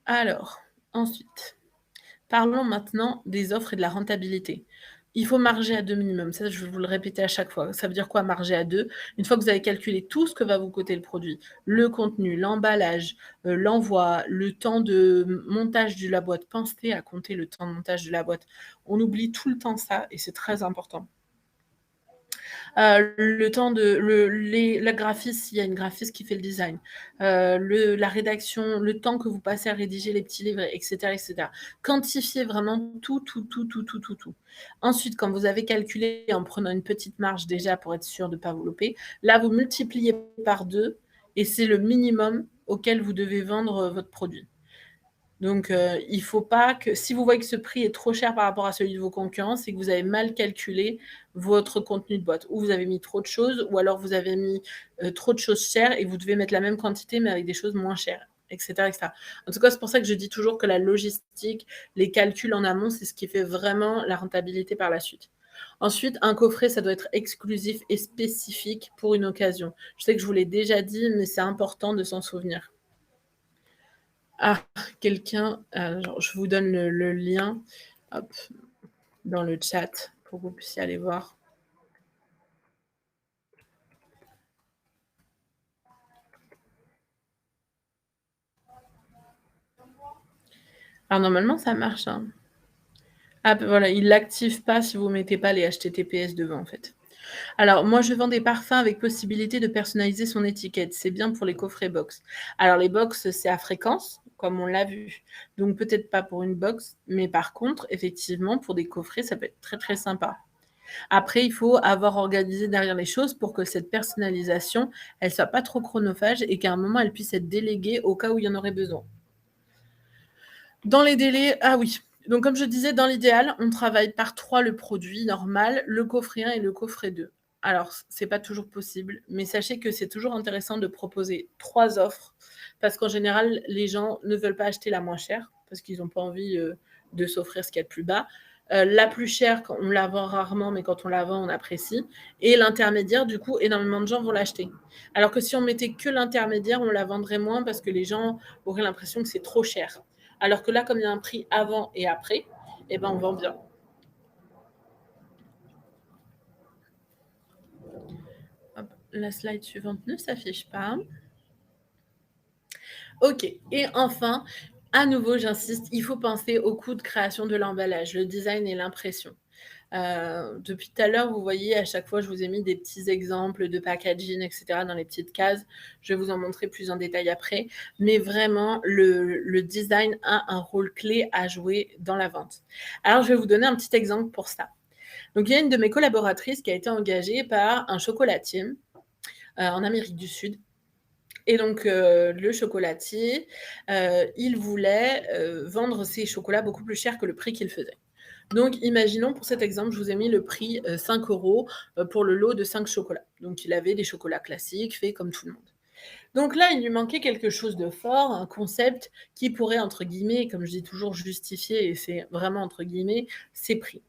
Alors, ensuite, parlons maintenant des offres et de la rentabilité. Il faut marger à 2 minimum. Ça, je vais vous le répéter à chaque fois. Ça veut dire quoi marger à 2? Une fois que vous avez calculé tout ce que va vous coûter le produit, le contenu, l'emballage, l'envoi, le temps de montage de la boîte. Pensez à compter le temps de montage de la boîte. On oublie tout le temps ça et c'est très important. Le temps de la graphiste, s'il y a une graphiste qui fait le design, la rédaction, le temps que vous passez à rédiger les petits livres, etc., etc. Quantifiez vraiment tout, tout, tout, tout, tout, tout, tout. Ensuite, quand vous avez calculé en prenant une petite marge déjà pour être sûr de ne pas vous louper, là, vous multipliez par 2 et c'est le minimum auquel vous devez vendre votre produit. Donc, il ne faut pas que si vous voyez que ce prix est trop cher par rapport à celui de vos concurrents, c'est que vous avez mal calculé votre contenu de boîte. Ou vous avez mis trop de choses, ou alors vous avez mis trop de choses chères et vous devez mettre la même quantité mais avec des choses moins chères, etc., etc. En tout cas, c'est pour ça que je dis toujours que la logistique, les calculs en amont, c'est ce qui fait vraiment la rentabilité par la suite. Ensuite, un coffret, ça doit être exclusif et spécifique pour une occasion. Je sais que je vous l'ai déjà dit, mais c'est important de s'en souvenir. Ah, quelqu'un, je vous donne le lien, hop, dans le chat pour que vous puissiez aller voir. Alors normalement, ça marche, hein. Ah, voilà, il l'active pas si vous mettez pas les HTTPS devant, en fait. Alors moi, je vends des parfums avec possibilité de personnaliser son étiquette. C'est bien pour les coffrets box. Alors les box, c'est à fréquence, comme on l'a vu. Donc peut-être pas pour une box, mais par contre, effectivement, pour des coffrets, ça peut être très, très sympa. Après, il faut avoir organisé derrière les choses pour que cette personnalisation, elle soit pas trop chronophage et qu'à un moment, elle puisse être déléguée au cas où il y en aurait besoin. Dans les délais, ah oui. Donc, comme je disais, dans l'idéal, on travaille par 3 le produit normal, le coffret 1 et le coffret 2. Alors, c'est pas toujours possible, mais sachez que c'est toujours intéressant de proposer 3 offres parce qu'en général, les gens ne veulent pas acheter la moins chère parce qu'ils n'ont pas envie de s'offrir ce qu'il y a de plus bas. La plus chère, on la vend rarement, mais quand on la vend, on apprécie. Et l'intermédiaire, du coup, énormément de gens vont l'acheter. Alors que si on mettait que l'intermédiaire, on la vendrait moins parce que les gens auraient l'impression que c'est trop cher. Alors que là, comme il y a un prix avant et après, eh ben, on vend bien. Hop, la slide suivante ne s'affiche pas. Ok, et enfin, à nouveau, j'insiste, il faut penser au coût de création de l'emballage, le design et l'impression. Depuis tout à l'heure, vous voyez, à chaque fois, je vous ai mis des petits exemples de packaging, etc., dans les petites cases. Je vais vous en montrer plus en détail après. Mais vraiment, le design a un rôle clé à jouer dans la vente. Alors, je vais vous donner un petit exemple pour ça. Donc, il y a une de mes collaboratrices qui a été engagée par un chocolatier en Amérique du Sud. Et donc, le chocolatier, il voulait vendre ses chocolats beaucoup plus cher que le prix qu'il faisait. Donc, imaginons pour cet exemple, je vous ai mis le prix 5 € pour le lot de 5 chocolats. Donc, il avait des chocolats classiques faits comme tout le monde. Donc là, il lui manquait quelque chose de fort, un concept qui pourrait, entre guillemets, comme je dis toujours, justifier, et c'est vraiment entre guillemets, ses prix.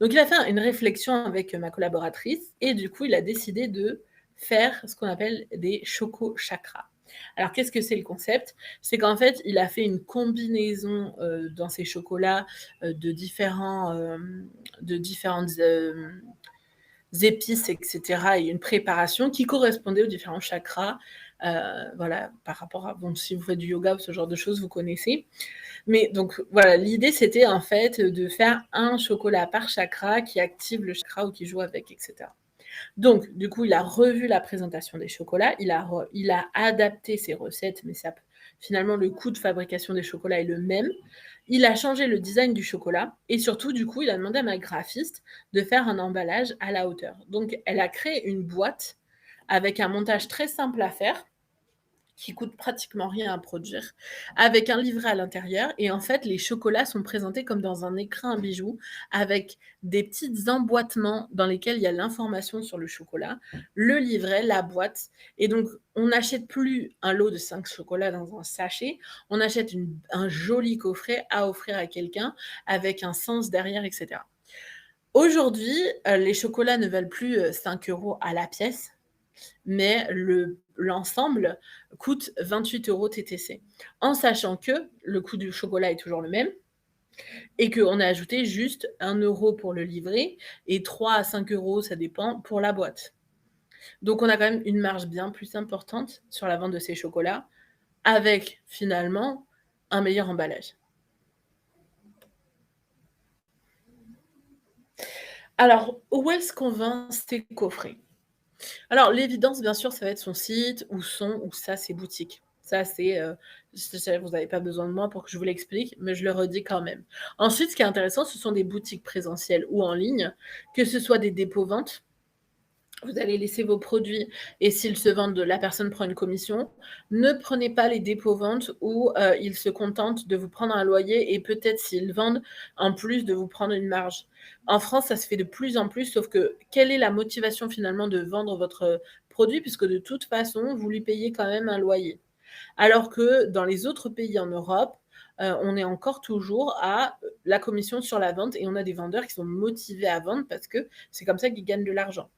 Donc, il a fait une réflexion avec ma collaboratrice et du coup, il a décidé de faire ce qu'on appelle des choco-chakras. Alors, qu'est-ce que c'est le concept? C'est qu'en fait, il a fait une combinaison dans ses chocolats de différentes épices, etc., et une préparation qui correspondait aux différents chakras. Voilà, par rapport à, bon, si vous faites du yoga ou ce genre de choses, vous connaissez. Mais donc, voilà, l'idée, c'était en fait de faire un chocolat par chakra qui active le chakra ou qui joue avec, etc. Donc, du coup, il a revu la présentation des chocolats, il a adapté ses recettes, mais ça, finalement, le coût de fabrication des chocolats est le même. Il a changé le design du chocolat et surtout, du coup, il a demandé à ma graphiste de faire un emballage à la hauteur. Donc, elle a créé une boîte avec un montage très simple à faire qui coûte pratiquement rien à produire, avec un livret à l'intérieur. Et en fait, les chocolats sont présentés comme dans un écrin à bijoux, avec des petits emboîtements dans lesquels il y a l'information sur le chocolat, le livret, la boîte. Et donc, on n'achète plus un lot de 5 chocolats dans un sachet, on achète un joli coffret à offrir à quelqu'un, avec un sens derrière, etc. Aujourd'hui, les chocolats ne valent plus 5 € à la pièce, mais l'ensemble coûte 28 € TTC. En sachant que le coût du chocolat est toujours le même, et qu'on a ajouté juste 1 € pour le livret et 3 à 5 €, ça dépend, pour la boîte. Donc on a quand même une marge bien plus importante sur la vente de ces chocolats, avec finalement un meilleur emballage. Alors, où est-ce qu'on vend ces coffrets? Alors l'évidence, bien sûr, ça va être son site ou ça, ses boutiques. Ça, vous n'avez pas besoin de moi pour que je vous l'explique, mais je le redis quand même. Ensuite, ce qui est intéressant, ce sont des boutiques présentielles ou en ligne, que ce soit des dépôts-ventes. Vous allez laisser vos produits et s'ils se vendent, la personne prend une commission. Ne prenez pas les dépôts-ventes où, ils se contentent de vous prendre un loyer et peut-être s'ils vendent, en plus de vous prendre une marge. En France, ça se fait de plus en plus, sauf que quelle est la motivation finalement de vendre votre produit puisque de toute façon, vous lui payez quand même un loyer? Alors que dans les autres pays en Europe, on est encore toujours à, la commission sur la vente et on a des vendeurs qui sont motivés à vendre parce que c'est comme ça qu'ils gagnent de l'argent.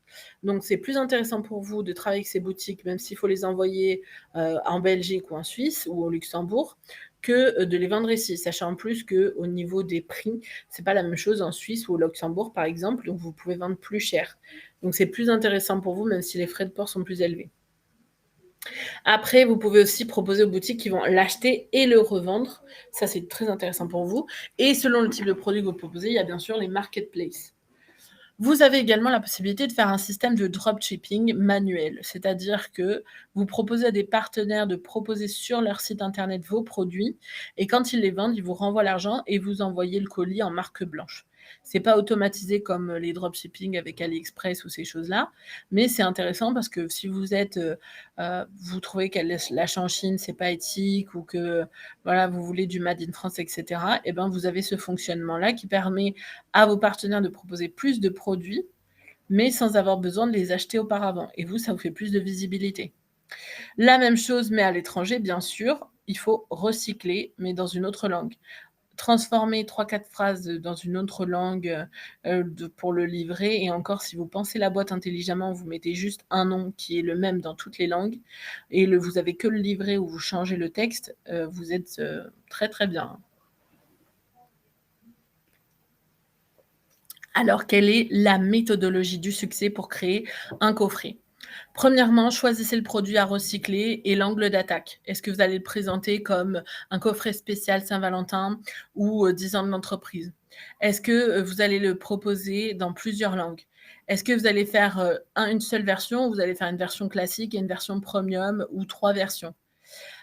Donc c'est plus intéressant pour vous de travailler avec ces boutiques, même s'il faut les envoyer, en Belgique ou en Suisse ou au Luxembourg, que, de les vendre ici. Sachant en plus qu'au niveau des prix, c'est pas la même chose en Suisse ou au Luxembourg, par exemple, donc vous pouvez vendre plus cher. Donc c'est plus intéressant pour vous, même si les frais de port sont plus élevés. Après, vous pouvez aussi proposer aux boutiques qui vont l'acheter et le revendre. Ça, c'est très intéressant pour vous. Et selon le type de produit que vous proposez, il y a bien sûr les marketplaces. Vous avez également la possibilité de faire un système de dropshipping manuel, c'est-à-dire que vous proposez à des partenaires de proposer sur leur site internet vos produits et quand ils les vendent, ils vous renvoient l'argent et vous envoyez le colis en marque blanche. C'est pas automatisé comme les dropshipping avec AliExpress ou ces choses-là, mais c'est intéressant parce que si vous êtes, vous trouvez que l'achat en Chine, c'est pas éthique ou que voilà, vous voulez du made in France, et cetera, et ben, vous avez ce fonctionnement-là qui permet à vos partenaires de proposer plus de produits, mais sans avoir besoin de les acheter auparavant. Et vous, ça vous fait plus de visibilité. La même chose, mais à l'étranger, bien sûr, il faut recycler, mais dans une autre langue. Transformer 3-4 phrases dans une autre langue pour le livrer. Et encore, si vous pensez la boîte intelligemment, vous mettez juste un nom qui est le même dans toutes les langues et vous avez que le livret où vous changez le texte, vous êtes très très bien. Alors, quelle est la méthodologie du succès pour créer un coffret? Premièrement, choisissez le produit à recycler et l'angle d'attaque. Est-ce que vous allez le présenter comme un coffret spécial Saint-Valentin ou 10 ans de l'entreprise? Est-ce que vous allez le proposer dans plusieurs langues? Est-ce que vous allez faire une seule version ou vous allez faire une version classique et une version premium ou 3 versions?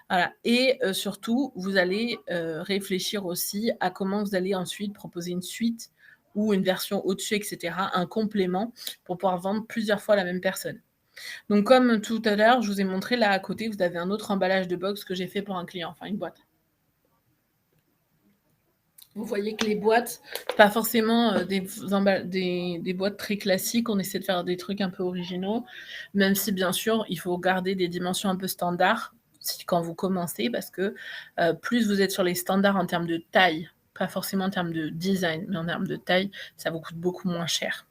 Voilà. Et surtout, vous allez réfléchir aussi à comment vous allez ensuite proposer une suite ou une version au-dessus, et cetera, un complément pour pouvoir vendre plusieurs fois la même personne. Donc comme tout à l'heure, je vous ai montré là à côté, vous avez un autre emballage de box que j'ai fait pour un client, enfin une boîte. Vous voyez que les boîtes, pas forcément des boîtes très classiques, on essaie de faire des trucs un peu originaux, même si bien sûr, il faut garder des dimensions un peu standards quand vous commencez parce que plus vous êtes sur les standards en termes de taille, pas forcément en termes de design, mais en termes de taille, ça vous coûte beaucoup moins cher.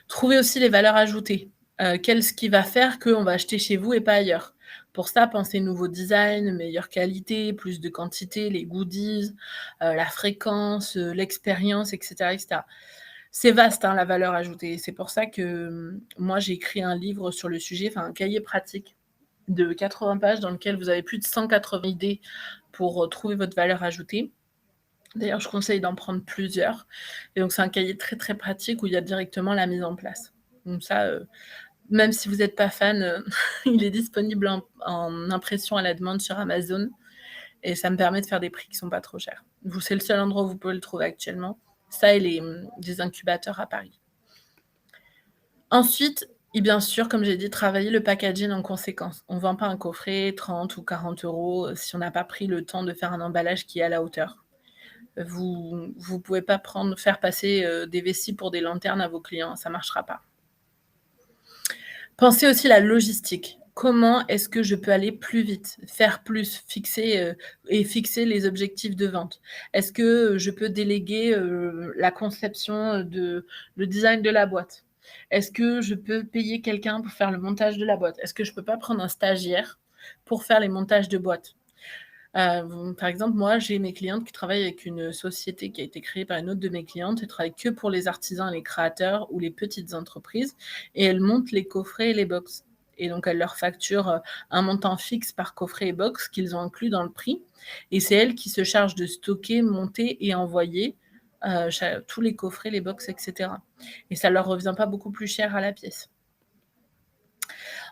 Trouvez aussi les valeurs ajoutées. Qu'est-ce qui va faire qu'on va acheter chez vous et pas ailleurs? Pour ça, pensez nouveau design, meilleure qualité, plus de quantité, les goodies, la fréquence, l'expérience, et cetera, et cetera. C'est vaste, hein, la valeur ajoutée. C'est pour ça que, moi, j'ai écrit un livre sur le sujet, enfin un cahier pratique de 80 pages dans lequel vous avez plus de 180 idées pour, trouver votre valeur ajoutée. D'ailleurs, je conseille d'en prendre plusieurs et donc c'est un cahier très, très pratique où il y a directement la mise en place. Donc ça, même si vous n'êtes pas fan, il est disponible en impression à la demande sur Amazon et ça me permet de faire des prix qui sont pas trop chers. C'est le seul endroit où vous pouvez le trouver actuellement. Ça et des incubateurs à Paris. Ensuite et bien sûr, comme j'ai dit, travailler le packaging en conséquence. On ne vend pas un coffret 30 ou 40 € si on n'a pas pris le temps de faire un emballage qui est à la hauteur. Vous pouvez pas faire passer, des vessies pour des lanternes à vos clients, ça marchera pas. Pensez aussi la logistique. Comment est-ce que je peux aller plus vite, faire plus, fixer les objectifs de vente? Est-ce que je peux déléguer, la conception, le design de la boîte? Est-ce que je peux payer quelqu'un pour faire le montage de la boîte? Est-ce que je peux pas prendre un stagiaire pour faire les montages de boîtes? Par exemple, moi, j'ai mes clientes qui travaillent avec une société qui a été créée par une autre de mes clientes. Elle travaille que pour les artisans et les créateurs ou les petites entreprises et elle monte les coffrets et les box et donc elle leur facture, un montant fixe par coffret et box qu'ils ont inclus dans le prix et c'est elle qui se charge de stocker, monter et envoyer, cha tous les coffrets, les box et cetera et ça leur revient pas beaucoup plus cher à la pièce.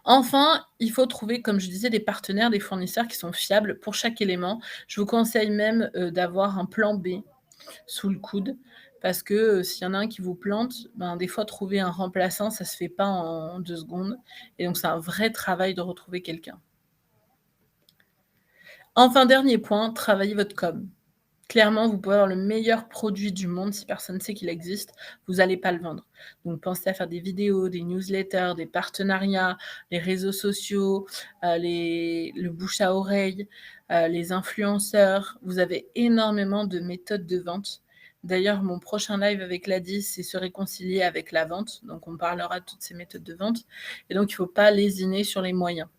Enfin, il faut trouver, comme je disais, des partenaires, des fournisseurs qui sont fiables pour chaque élément. Je vous conseille même, d'avoir un plan B sous le coude parce que, s'il y en a un qui vous plante, ben, des fois trouver un remplaçant, ça se fait pas en 2 secondes et donc c'est un vrai travail de retrouver quelqu'un. Enfin, dernier point, travaillez votre com. Clairement, vous pouvez avoir le meilleur produit du monde, si personne ne sait qu'il existe, vous allez pas le vendre. Donc pensez à faire des vidéos, des newsletters, des partenariats, les réseaux sociaux, le bouche à oreille, les influenceurs. Vous avez énormément de méthodes de vente. D'ailleurs, mon prochain live avec Ladis, c'est se réconcilier avec la vente. Donc on parlera de toutes ces méthodes de vente et donc il faut pas lésiner sur les moyens.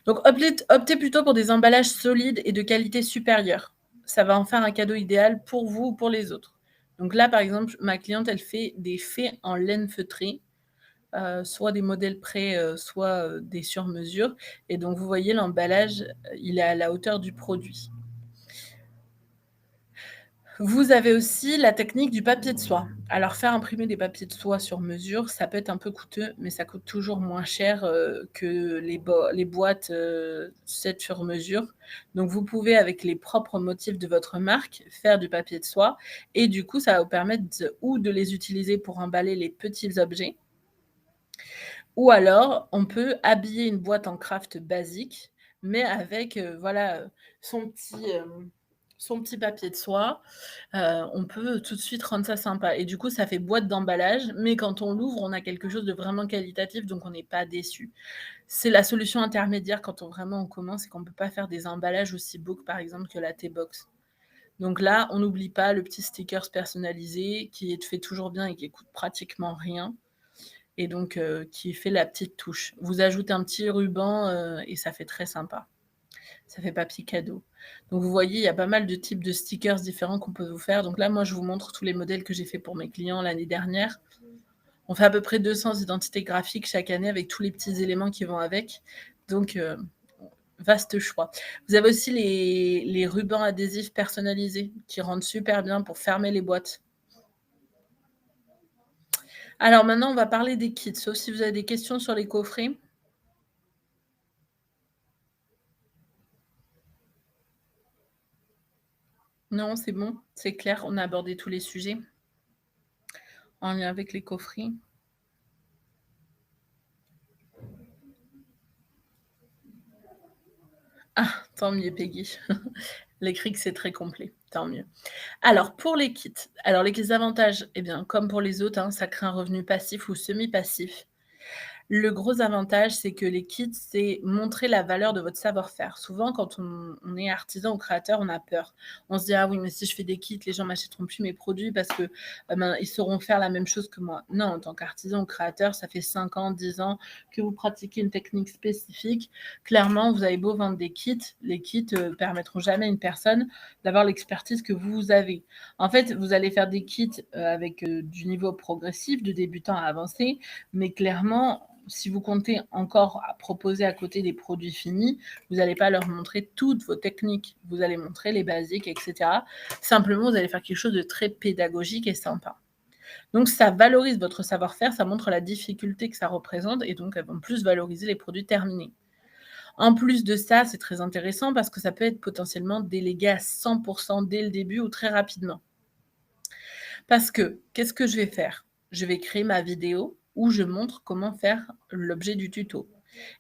Donc optez plutôt pour des emballages solides et de qualité supérieure. Ça va en faire un cadeau idéal pour vous ou pour les autres. Donc là, par exemple, ma cliente, elle fait des faits en laine feutrée, soit des modèles prêts, soit, des sur mesure et donc vous voyez l'emballage, il est à la hauteur du produit. Vous avez aussi la technique du papier de soie. Alors faire imprimer des papiers de soie sur mesure, ça peut être un peu coûteux, mais ça coûte toujours moins cher, que les boîtes, faites sur mesure. Donc vous pouvez, avec les propres motifs de votre marque, faire du papier de soie et du coup, ça va vous permettre ou de les utiliser pour emballer les petits objets ou alors on peut habiller une boîte en craft basique, mais avec, voilà, son petit, son petit papier de soie. On peut tout de suite rendre ça sympa et du coup, ça fait boîte d'emballage, mais quand on l'ouvre, on a quelque chose de vraiment qualitatif, donc on n'est pas déçu. C'est la solution intermédiaire quand on commence et qu'on ne peut pas faire des emballages aussi beaux que, par exemple, que la T-Box. Donc là, on n'oublie pas le petit stickers personnalisé qui est fait toujours bien et qui coûte pratiquement rien et donc qui fait la petite touche. Vous ajoutez un petit ruban, et ça fait très sympa. Ça fait papier cadeau. Donc vous voyez, il y a pas mal de types de stickers différents qu'on peut vous faire. Donc là, moi, je vous montre tous les modèles que j'ai fait pour mes clients l'année dernière. On fait à peu près 200 identités graphiques chaque année avec tous les petits éléments qui vont avec. Donc, vaste choix. Vous avez aussi les rubans adhésifs personnalisés qui rendent super bien pour fermer les boîtes. Alors maintenant, on va parler des kits, sauf si vous avez des questions sur les coffrets. Non, c'est bon, c'est clair, on a abordé tous les sujets en lien avec les coffrets. Ah, tant mieux Peggy. L'écrit que c'est très complet, tant mieux. Alors pour les avantages, eh bien comme pour les autres, hein, ça crée un revenu passif ou semi-passif. Le gros avantage, c'est que les kits, c'est montrer la valeur de votre savoir-faire. Souvent, quand on est artisan ou créateur, on a peur. On se dit: «Ah oui, mais si je fais des kits, les gens m'achèteront plus mes produits parce que, ben, ils sauront faire la même chose que moi». Non, en tant qu'artisan ou créateur, ça fait 5 ans, 10 ans que vous pratiquez une technique spécifique. Clairement, vous avez beau vendre des kits, les kits, permettront jamais à une personne d'avoir l'expertise que vous avez. En fait, vous allez faire des kits, avec, du niveau progressif, de débutant à avancé, mais clairement, si vous comptez encore à proposer à côté des produits finis, vous n'allez pas leur montrer toutes vos techniques. Vous allez montrer les basiques, et cetera. Simplement, vous allez faire quelque chose de très pédagogique et sympa. Donc ça valorise votre savoir-faire, ça montre la difficulté que ça représente et donc elles vont plus valoriser les produits terminés. En plus de ça, c'est très intéressant parce que ça peut être potentiellement délégué à 100 dès le début ou très rapidement. Parce que, qu'est-ce que je vais faire? Je vais créer ma vidéo où je montre comment faire l'objet du tuto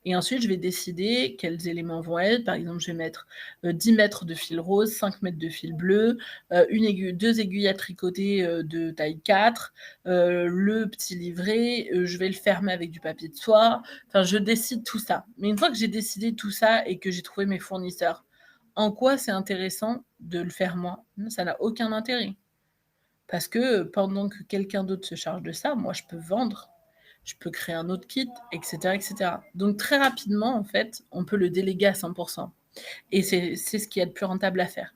et ensuite je vais décider quels éléments vont être. Par exemple, je vais mettre, 10 mètres de fil rose, 5 mètres de fil bleu, 2 aiguilles à tricoter, de taille 4, le petit livret, je vais le fermer avec du papier de soie. Enfin, je décide tout ça. Mais une fois que j'ai décidé tout ça et que j'ai trouvé mes fournisseurs, en quoi c'est intéressant de le faire moi? Ça n'a aucun intérêt. Parce que pendant que quelqu'un d'autre se charge de ça, moi je peux vendre, je peux créer un autre kit et cetera et cetera. Donc très rapidement, en fait, on peut le déléguer à 100 %. et c'est ce qui est le plus rentable à faire.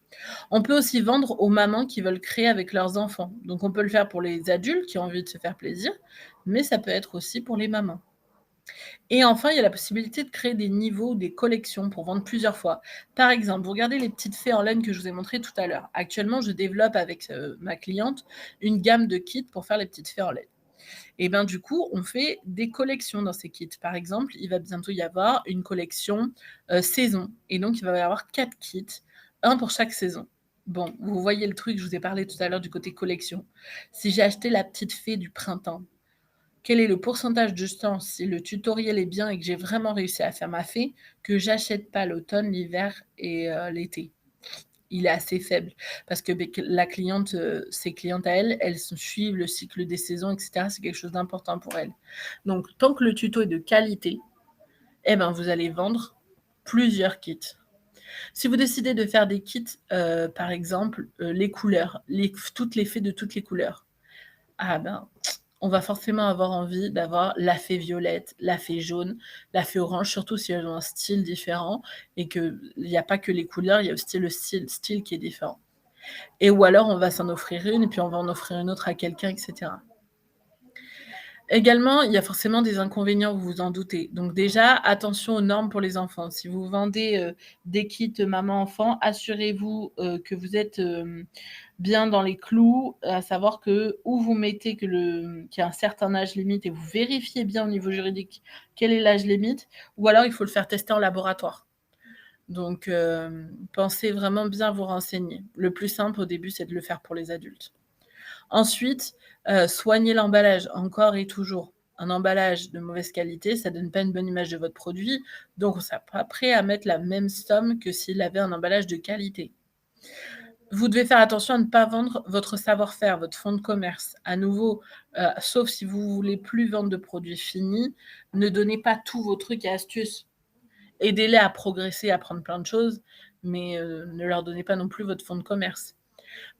On peut aussi vendre aux mamans qui veulent créer avec leurs enfants. Donc on peut le faire pour les adultes qui ont envie de se faire plaisir, mais ça peut être aussi pour les mamans. Et enfin, il y a la possibilité de créer des niveaux, des collections pour vendre plusieurs fois. Par exemple, vous regardez les petites fées en laine que je vous ai montrées tout à l'heure. Actuellement, je développe avec ma cliente une gamme de kits pour faire les petites fées en laine. Et bien du coup, on fait des collections dans ces kits. Par exemple, il va bientôt y avoir une collection saison. Et donc, il va y avoir 4 kits, un pour chaque saison. Bon, vous voyez le truc, je vous ai parlé tout à l'heure du côté collection. Si j'ai acheté la petite fée du printemps, quel est le pourcentage de temps, si le tutoriel est bien et que j'ai vraiment réussi à faire ma fée, que j'achète pas l'automne, l'hiver et l'été? Il est assez faible parce que la cliente, ses clientes à elle, elles suivent le cycle des saisons et cetera. C'est quelque chose d'important pour elles. Donc tant que le tuto est de qualité, eh ben, vous allez vendre plusieurs kits. Si vous décidez de faire des kits, par exemple, les couleurs, toutes les fées de toutes les couleurs, ah ben, on va forcément avoir envie d'avoir la fée violette, la fée jaune, la fée orange, surtout si elles ont un style différent et qu'il n'y a pas que les couleurs, il y a aussi le style qui est différent. Et ou alors on va s'en offrir une et puis on va en offrir une autre à quelqu'un, etc. Également, il y a forcément des inconvénients, vous vous en doutez. Donc déjà, attention aux normes pour les enfants. Si vous vendez des kits maman-enfant, assurez-vous que vous êtes bien dans les clous, à savoir que où vous mettez qu'il y a un certain âge limite et vous vérifiez bien au niveau juridique quel est l'âge limite, ou alors il faut le faire tester en laboratoire. Donc pensez vraiment bien vous renseigner. Le plus simple au début, c'est de le faire pour les adultes. Ensuite, soignez l'emballage, encore et toujours. Un emballage de mauvaise qualité, ça donne pas une bonne image de votre produit, donc on sera pas prêt à mettre la même somme que s'il avait un emballage de qualité. Vous devez faire attention à ne pas vendre votre savoir-faire, votre fonds de commerce. À nouveau, sauf si vous voulez plus vendre de produits finis, ne donnez pas tous vos trucs et astuces. Aidez-les à progresser, à apprendre plein de choses, mais ne leur donnez pas non plus votre fonds de commerce.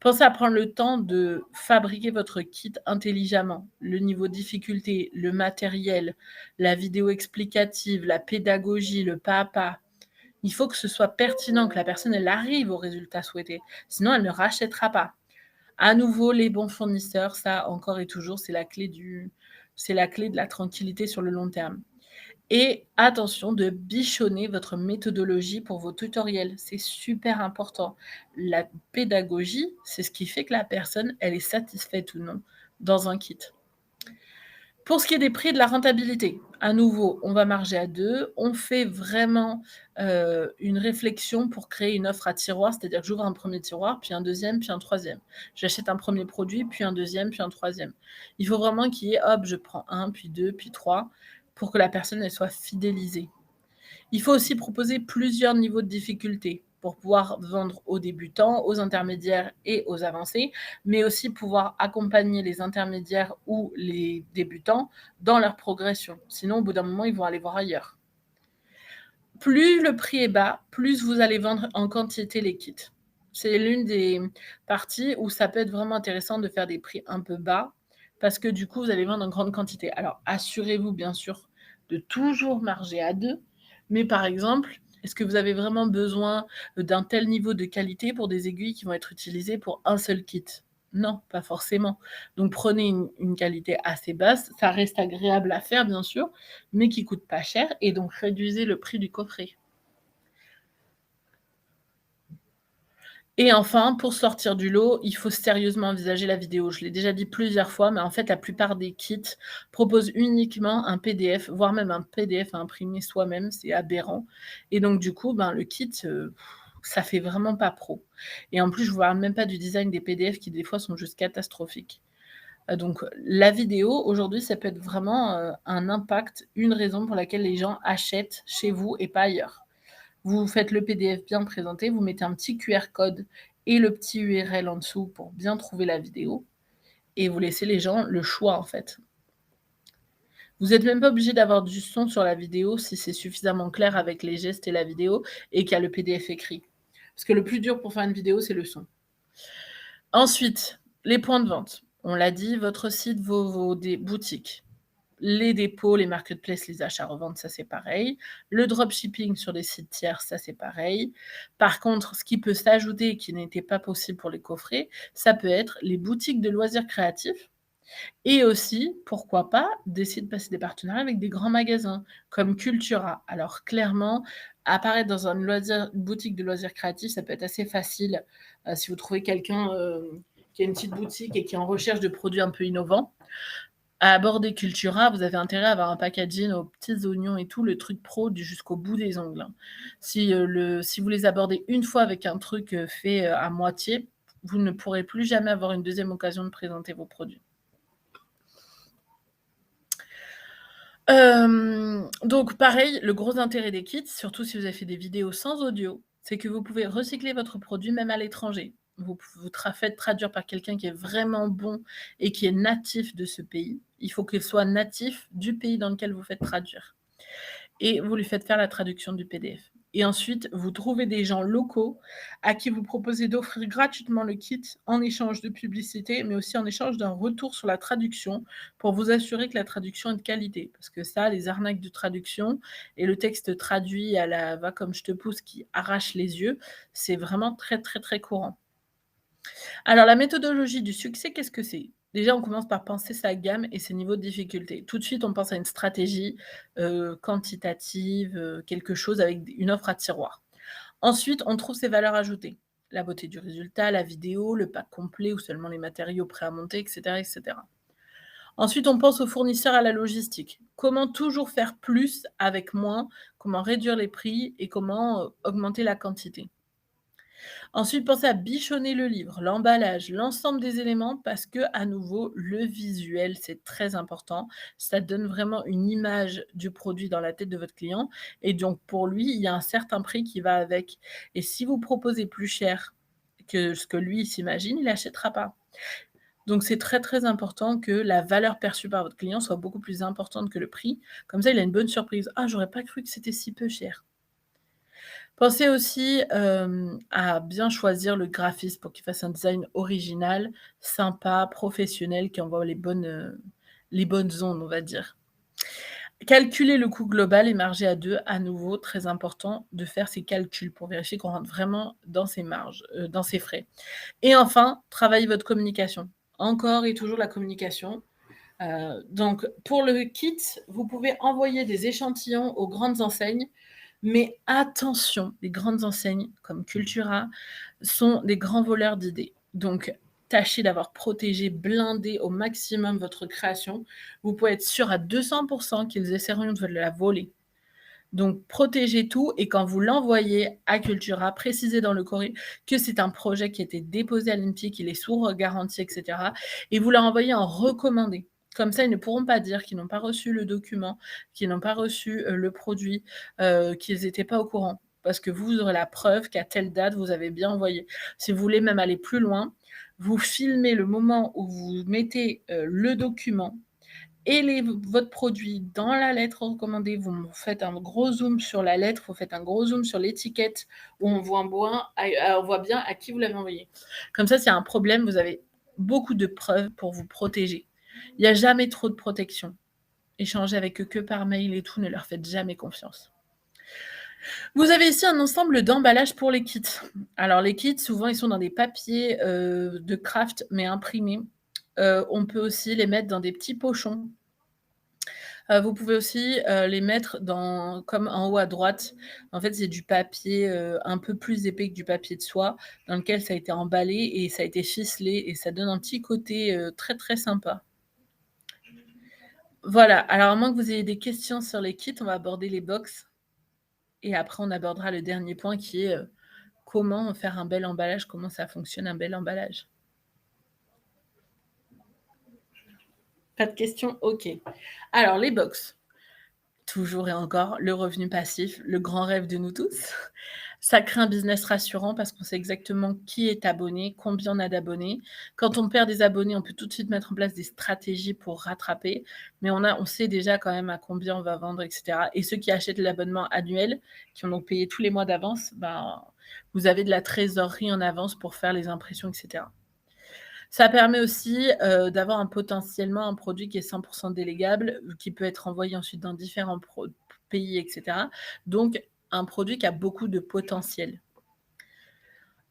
Pensez à prendre le temps de fabriquer votre kit intelligemment. Le niveau de difficulté, le matériel, la vidéo explicative, la pédagogie, le pas à pas. Il faut que ce soit pertinent, que la personne elle arrive au résultat souhaité. Sinon, elle ne rachètera pas. À nouveau, les bons fournisseurs, ça encore et toujours, c'est la clé de la tranquillité sur le long terme. Et attention de bichonner votre méthodologie pour vos tutoriels. C'est super important. La pédagogie, c'est ce qui fait que la personne, elle est satisfaite ou non dans un kit. Pour ce qui est des prix et de la rentabilité, à nouveau, on va marger à 2. On fait vraiment une réflexion pour créer une offre à tiroir, c'est-à-dire que j'ouvre un premier tiroir, puis un deuxième, puis un troisième. J'achète un premier produit, puis un deuxième, puis un troisième. Il faut vraiment qu'il y ait, hop, je prends un, puis deux, puis trois, pour que la personne elle soit fidélisée. Il faut aussi proposer plusieurs niveaux de difficulté pour pouvoir vendre aux débutants, aux intermédiaires et aux avancés, mais aussi pouvoir accompagner les intermédiaires ou les débutants dans leur progression. Sinon, au bout d'un moment, ils vont aller voir ailleurs. Plus le prix est bas, plus vous allez vendre en quantité les kits. C'est l'une des parties où ça peut être vraiment intéressant de faire des prix un peu bas parce que du coup, vous allez vendre en grande quantité. Alors, assurez-vous bien sûr de toujours marger à 2, mais par exemple, est-ce que vous avez vraiment besoin d'un tel niveau de qualité pour des aiguilles qui vont être utilisées pour un seul kit? Non, pas forcément. Donc prenez une qualité assez basse, ça reste agréable à faire bien sûr, mais qui coûte pas cher et donc réduisez le prix du coffret. Et enfin, pour sortir du lot, il faut sérieusement envisager la vidéo. Je l'ai déjà dit plusieurs fois, mais en fait, la plupart des kits proposent uniquement un PDF, voire même un PDF à imprimer soi-même, c'est aberrant. Et donc du coup, ben, le kit, ça fait vraiment pas pro. Et en plus, je vous parle même pas du design des PDF qui des fois sont juste catastrophiques. Donc la vidéo, aujourd'hui, ça peut être vraiment, un impact, une raison pour laquelle les gens achètent chez vous et pas ailleurs. Vous faites le PDF bien présenté, vous mettez un petit QR code et le petit URL en dessous pour bien trouver la vidéo et vous laissez les gens le choix, en fait. Vous êtes même pas obligé d'avoir du son sur la vidéo si c'est suffisamment clair avec les gestes et la vidéo et qu'il y a le PDF écrit. Parce que le plus dur pour faire une vidéo, c'est le son. Ensuite, les points de vente. On l'a dit, votre site, vos des boutiques. Les dépôts, les marketplaces, les achats-reventes, ça c'est pareil. Le dropshipping sur des sites tiers, ça c'est pareil. Par contre, ce qui peut s'ajouter et qui n'était pas possible pour les coffrets, ça peut être les boutiques de loisirs créatifs et aussi, pourquoi pas, d'essayer de passer des partenariats avec des grands magasins comme Cultura. Alors clairement, apparaître dans une boutique de loisirs créatifs, ça peut être assez facile, si vous trouvez quelqu'un, qui a une petite boutique et qui est en recherche de produits un peu innovants. À aborder Cultura, vous avez intérêt à avoir un packaging aux petits oignons et tout, le truc pro du jusqu'au bout des ongles, hein. Si vous les abordez une fois avec un truc, fait, à moitié, vous ne pourrez plus jamais avoir une deuxième occasion de présenter vos produits. Donc pareil, le gros intérêt des kits, surtout si vous avez fait des vidéos sans audio, c'est que vous pouvez recycler votre produit même à l'étranger. Vous faites traduire par quelqu'un qui est vraiment bon et qui est natif de ce pays. Il faut qu'il soit natif du pays dans lequel vous faites traduire. Et vous lui faites faire la traduction du PDF. Et ensuite, vous trouvez des gens locaux à qui vous proposez d'offrir gratuitement le kit en échange de publicité, mais aussi en échange d'un retour sur la traduction pour vous assurer que la traduction est de qualité. Parce que ça, les arnaques de traduction et le texte traduit à la va comme je te pousse qui arrache les yeux, c'est vraiment très, très, très courant. Alors, la méthodologie du succès, qu'est-ce que c'est? Déjà, on commence par penser sa gamme et ses niveaux de difficulté. Tout de suite, on pense à une stratégie, quantitative, quelque chose avec une offre à tiroir. Ensuite, on trouve ses valeurs ajoutées. La beauté du résultat, la vidéo, le pack complet ou seulement les matériaux prêts à monter, et cetera, et cetera. Ensuite, on pense aux fournisseurs, à la logistique. Comment toujours faire plus avec moins? Comment réduire les prix et comment, augmenter la quantité? Ensuite, pensez à bichonner le livre, l'emballage, l'ensemble des éléments parce que, à nouveau, le visuel, c'est très important. Ça donne vraiment une image du produit dans la tête de votre client et donc pour lui, il y a un certain prix qui va avec et si vous proposez plus cher que ce que lui s'imagine, il n'achètera pas. Donc c'est très, très important que la valeur perçue par votre client soit beaucoup plus importante que le prix. Comme ça, il a une bonne surprise: «Ah, j'aurais pas cru que c'était si peu cher». Pensez aussi, à bien choisir le graphiste pour qu'il fasse un design original, sympa, professionnel, qui envoie les bonnes ondes, on va dire. Calculer le coût global et marger à 2, à nouveau très important de faire ces calculs pour vérifier qu'on rentre vraiment dans ses marges, dans ses frais. Et enfin, travaillez votre communication. Encore et toujours la communication. Donc pour le kit, vous pouvez envoyer des échantillons aux grandes enseignes, mais attention, les grandes enseignes comme Cultura sont des grands voleurs d'idées. Donc tâchez d'avoir protégé, blindé au maximum votre création. Vous pouvez être sûr à 200 qu'ils essaieront de la voler. Donc protégez tout et quand vous l'envoyez à Cultura, précisez dans le courrier que c'est un projet qui a été déposé à l'INPI, qu'il est sous garantie et cetera et vous leur envoyez en recommandé. Comme ça, ils ne pourront pas dire qu'ils n'ont pas reçu le document, qu'ils n'ont pas reçu, le produit, qu'ils n'étaient pas au courant. Parce que vous aurez la preuve qu'à telle date, vous avez bien envoyé. Si vous voulez même aller plus loin, vous filmez le moment où vous mettez, le document et votre produit dans la lettre recommandée, vous faites un gros zoom sur la lettre, vous faites un gros zoom sur l'étiquette où on voit bien à qui vous l'avez envoyé. Comme ça, s'il y a un problème, vous avez beaucoup de preuves pour vous protéger. Il n'y a jamais trop de protection. Échangez avec eux que par mail et tout, ne leur faites jamais confiance. Vous avez ici un ensemble d'emballages pour les kits. Alors les kits, souvent, ils sont dans des papiers de craft, mais imprimés. On peut aussi les mettre dans des petits pochons. Vous pouvez aussi, les mettre dans comme en haut à droite, en fait, c'est du papier, un peu plus épais que du papier de soie, dans lequel ça a été emballé et ça a été ficelé et ça donne un petit côté, très, très sympa. Voilà, alors à moins que vous ayez des questions sur les kits, on va aborder les box et après on abordera le dernier point qui est, comment faire un bel emballage, comment ça fonctionne un bel emballage. Pas de questions? OK. Alors les box. Toujours et encore, le revenu passif, le grand rêve de nous tous. Ça crée un business rassurant parce qu'on sait exactement qui est abonné, combien on a d'abonnés. Quand on perd des abonnés, on peut tout de suite mettre en place des stratégies pour rattraper, mais on sait déjà quand même à combien on va vendre et cetera et ceux qui achètent l'abonnement annuel, qui ont donc payé tous les mois d'avance, ben, vous avez de la trésorerie en avance pour faire les impressions et cetera. Ça permet aussi, d'avoir potentiellement un produit qui est 100 délégable, qui peut être envoyé ensuite dans différents pays et cetera. Donc un produit qui a beaucoup de potentiel.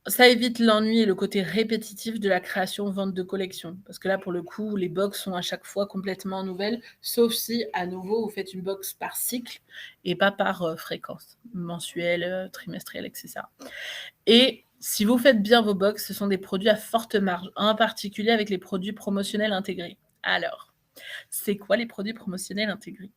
Ça évite l'ennui et le côté répétitif de la création-vente de collection. Parce que là, pour le coup, les box sont à chaque fois complètement nouvelles, sauf si, à nouveau, vous faites une box par cycle et pas par, fréquence, mensuelle, trimestrielle, etc. Et si vous faites bien vos box, ce sont des produits à forte marge, en particulier avec les produits promotionnels intégrés. Alors, c'est quoi les produits promotionnels intégrés?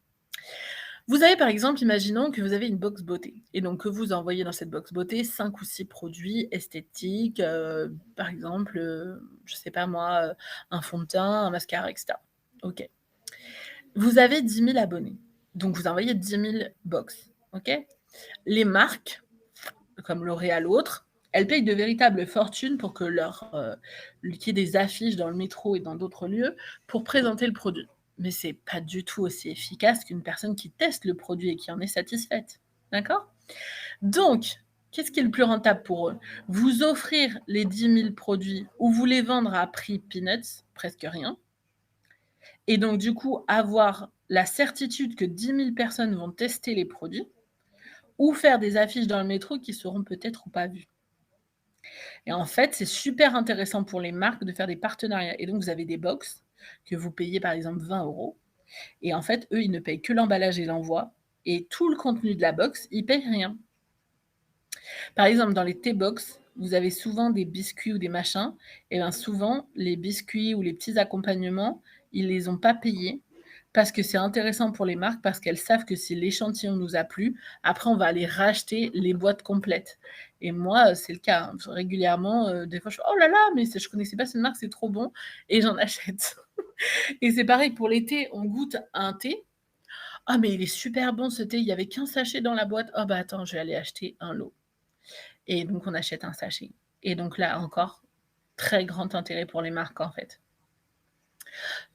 Vous avez par exemple, imaginons que vous avez une box beauté et donc que vous envoyez dans cette box beauté 5 ou 6 produits esthétiques, par exemple, je sais pas moi, un fond de teint, un mascara et cetera. OK. Vous avez 10 000 abonnés, donc vous envoyez 10 000 box, OK? Les marques, comme L'Oréal ou autres, elles payent de véritables fortunes pour que qu'il y ait des affiches dans le métro et dans d'autres lieux pour présenter le produit. Mais c'est pas du tout aussi efficace qu'une personne qui teste le produit et qui en est satisfaite. D'accord? Donc, qu'est-ce qui est le plus rentable pour eux? Vous offrir les 10 000 produits ou vous les vendre à prix peanuts, presque rien, et donc du coup avoir la certitude que 10 000 personnes vont tester les produits ou faire des affiches dans le métro qui seront peut-être ou pas vues. Et en fait, c'est super intéressant pour les marques de faire des partenariats. Et donc, vous avez des box que vous payez par exemple 20 euros. Et en fait, eux, ils ne payent que l'emballage et l'envoi. Et tout le contenu de la box, ils payent rien. Par exemple, dans les T-box, vous avez souvent des biscuits ou des machins. Et bien souvent, les biscuits ou les petits accompagnements, ils ne les ont pas payés parce que c'est intéressant pour les marques, parce qu'elles savent que si l'échantillon nous a plu, après, on va aller racheter les boîtes complètes. Et moi, c'est le cas. Hein. Régulièrement, des fois, je fais « Oh là là, mais je ne connaissais pas cette marque, c'est trop bon !» Et j'en achète. Et c'est pareil pour l'été, on goûte un thé. « Ah, mais il est super bon ce thé, il n'y avait qu'un sachet dans la boîte. Oh bah attends, je vais aller acheter un lot. » Et donc, on achète un sachet. Et donc là encore, très grand intérêt pour les marques, en fait.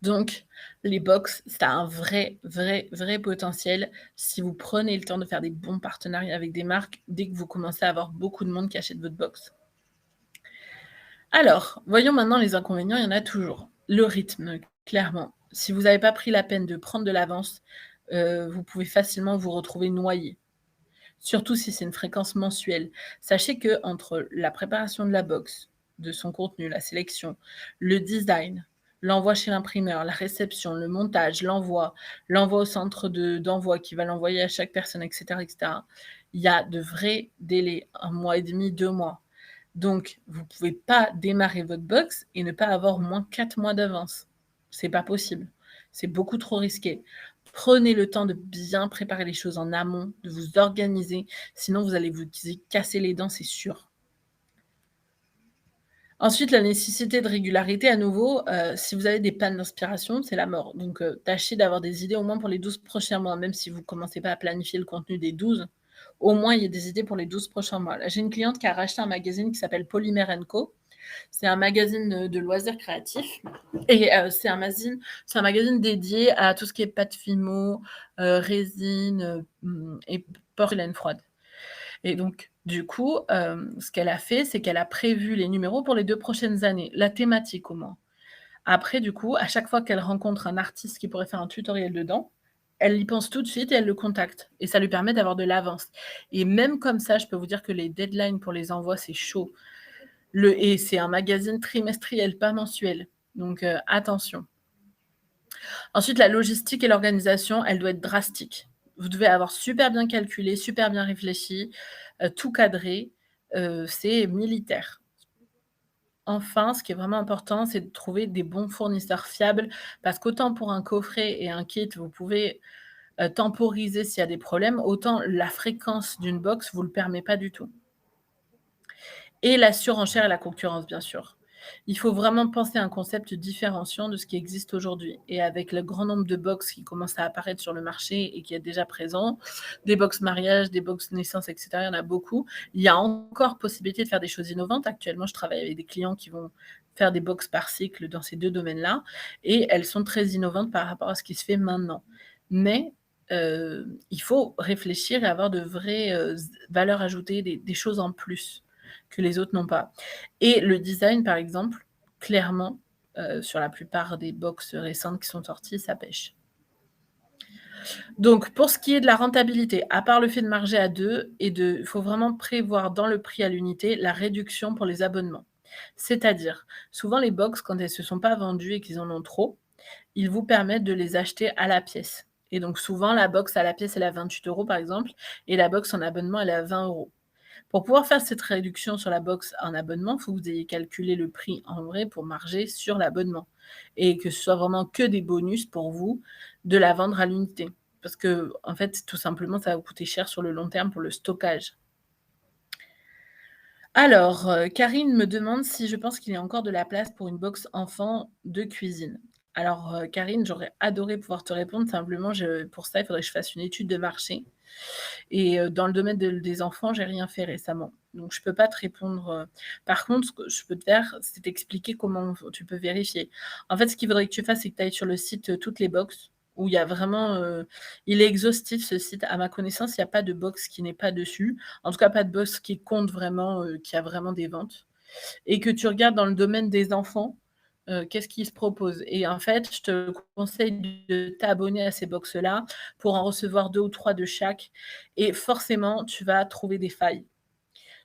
Donc, les box, ça a un vrai potentiel si vous prenez le temps de faire des bons partenariats avec des marques dès que vous commencez à avoir beaucoup de monde qui achète votre box. Alors, voyons maintenant les inconvénients, il y en a toujours. Le rythme, clairement. Si vous n'avez pas pris la peine de prendre de l'avance, vous pouvez facilement vous retrouver noyé. Surtout si c'est une fréquence mensuelle. Sachez qu'entre la préparation de la box, de son contenu, la sélection, le design, l'envoi chez l'imprimeur, la réception, le montage, l'envoi au centre d'envoi qui va l'envoyer à chaque personne, etc., etc., il y a de vrais délais, 1 mois et demi, 2 mois. Donc, vous ne pouvez pas démarrer votre box et ne pas avoir au moins 4 mois d'avance. C'est pas possible. C'est beaucoup trop risqué. Prenez le temps de bien préparer les choses en amont, de vous organiser, sinon vous allez vous casser les dents, c'est sûr. Ensuite, la nécessité de régularité à nouveau, si vous avez des pannes d'inspiration, c'est la mort. Donc, tâchez d'avoir des idées au moins pour les 12 prochains mois, même si vous ne commencez pas à planifier le contenu des 12, au moins il y a des idées pour les 12 prochains mois. Là, j'ai une cliente qui a racheté un magazine qui s'appelle Polymer & Co. C'est un magazine, de loisirs créatifs et c'est un magazine dédié à tout ce qui est pâte fimo, résine, et porcelaine froide. Et donc, du coup, ce qu'elle a fait, c'est qu'elle a prévu les numéros pour les 2 prochaines années, la thématique au moins. Après, du coup, à chaque fois qu'elle rencontre un artiste qui pourrait faire un tutoriel dedans, elle y pense tout de suite et elle le contacte. Et ça lui permet d'avoir de l'avance. Et même comme ça, je peux vous dire que les deadlines pour les envois, c'est chaud. Et c'est un magazine trimestriel, pas mensuel. Donc, attention. Ensuite, la logistique et l'organisation, elle doit être drastique. Vous devez avoir super bien calculé, super bien réfléchi, tout cadré. C'est militaire. Enfin, ce qui est vraiment important, c'est de trouver des bons fournisseurs fiables parce qu'autant pour un coffret et un kit, vous pouvez, temporiser s'il y a des problèmes, autant la fréquence d'une box vous le permet pas du tout. Et la surenchère et la concurrence, bien sûr. Il faut vraiment penser à un concept différenciant de ce qui existe aujourd'hui. Et avec le grand nombre de box qui commencent à apparaître sur le marché et qui est déjà présent, des box mariage, des box naissance, etc., il y en a beaucoup. Il y a encore possibilité de faire des choses innovantes. Actuellement, je travaille avec des clients qui vont faire des box par cycle dans ces 2 domaines-là et elles sont très innovantes par rapport à ce qui se fait maintenant. Mais il faut réfléchir et avoir de vraies, valeurs ajoutées, des choses en plus que les autres n'ont pas. Et le design, par exemple, clairement, sur la plupart des box récentes qui sont sorties, ça pèche. Donc pour ce qui est de la rentabilité, à part le fait de marger à 2 et il faut vraiment prévoir dans le prix à l'unité la réduction pour les abonnements. C'est-à-dire, souvent les box, quand elles se sont pas vendues et qu'ils en ont trop, ils vous permettent de les acheter à la pièce. Et donc souvent la box à la pièce, elle est à 28 € par exemple et la box en abonnement, elle est à 20 €. Pour pouvoir faire cette réduction sur la box en abonnement, il faut que vous ayez calculé le prix en vrai pour marger sur l'abonnement et que ce soit vraiment que des bonus pour vous de la vendre à l'unité. Parce que en fait, tout simplement, ça va vous coûter cher sur le long terme pour le stockage. Alors, Karine me demande si je pense qu'il y a encore de la place pour une box enfant de cuisine. Alors, Karine, j'aurais adoré pouvoir te répondre, simplement pour ça, il faudrait que je fasse une étude de marché et dans le domaine des enfants, j'ai rien fait récemment. Donc je peux pas te répondre, par contre, ce que je peux te faire, c'est t'expliquer comment tu peux vérifier. En fait, ce qu'il faudrait que tu fasses, c'est que tu ailles sur le site, Toutes les box où il y a vraiment, il est exhaustif ce site. À ma connaissance, il y a pas de box qui n'est pas dessus. En tout cas, pas de box qui compte vraiment, qui a vraiment des ventes et que tu regardes dans le domaine des enfants, qu'est-ce qui se propose et en fait, je te conseille de t'abonner à ces box-là pour en recevoir 2 ou 3 de chaque et forcément, tu vas trouver des failles.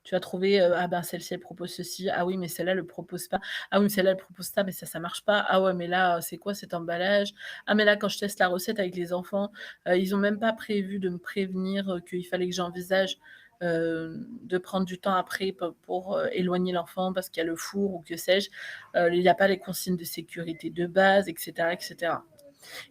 Tu vas trouver, «Ah ben, celle-ci, elle propose ceci. Ah oui, mais celle-là, elle le propose pas. Ah oui, mais celle-là, elle propose ça, mais ça marche pas. Ah ouais, mais là, c'est quoi cet emballage? Ah mais là, quand je teste la recette avec les enfants, ils ont même pas prévu de me prévenir, qu'il fallait que j'envisage, de prendre du temps après pour, éloigner l'enfant parce qu'il y a le four ou que sais-je. Il y a pas les consignes de sécurité de base» et cetera et cetera.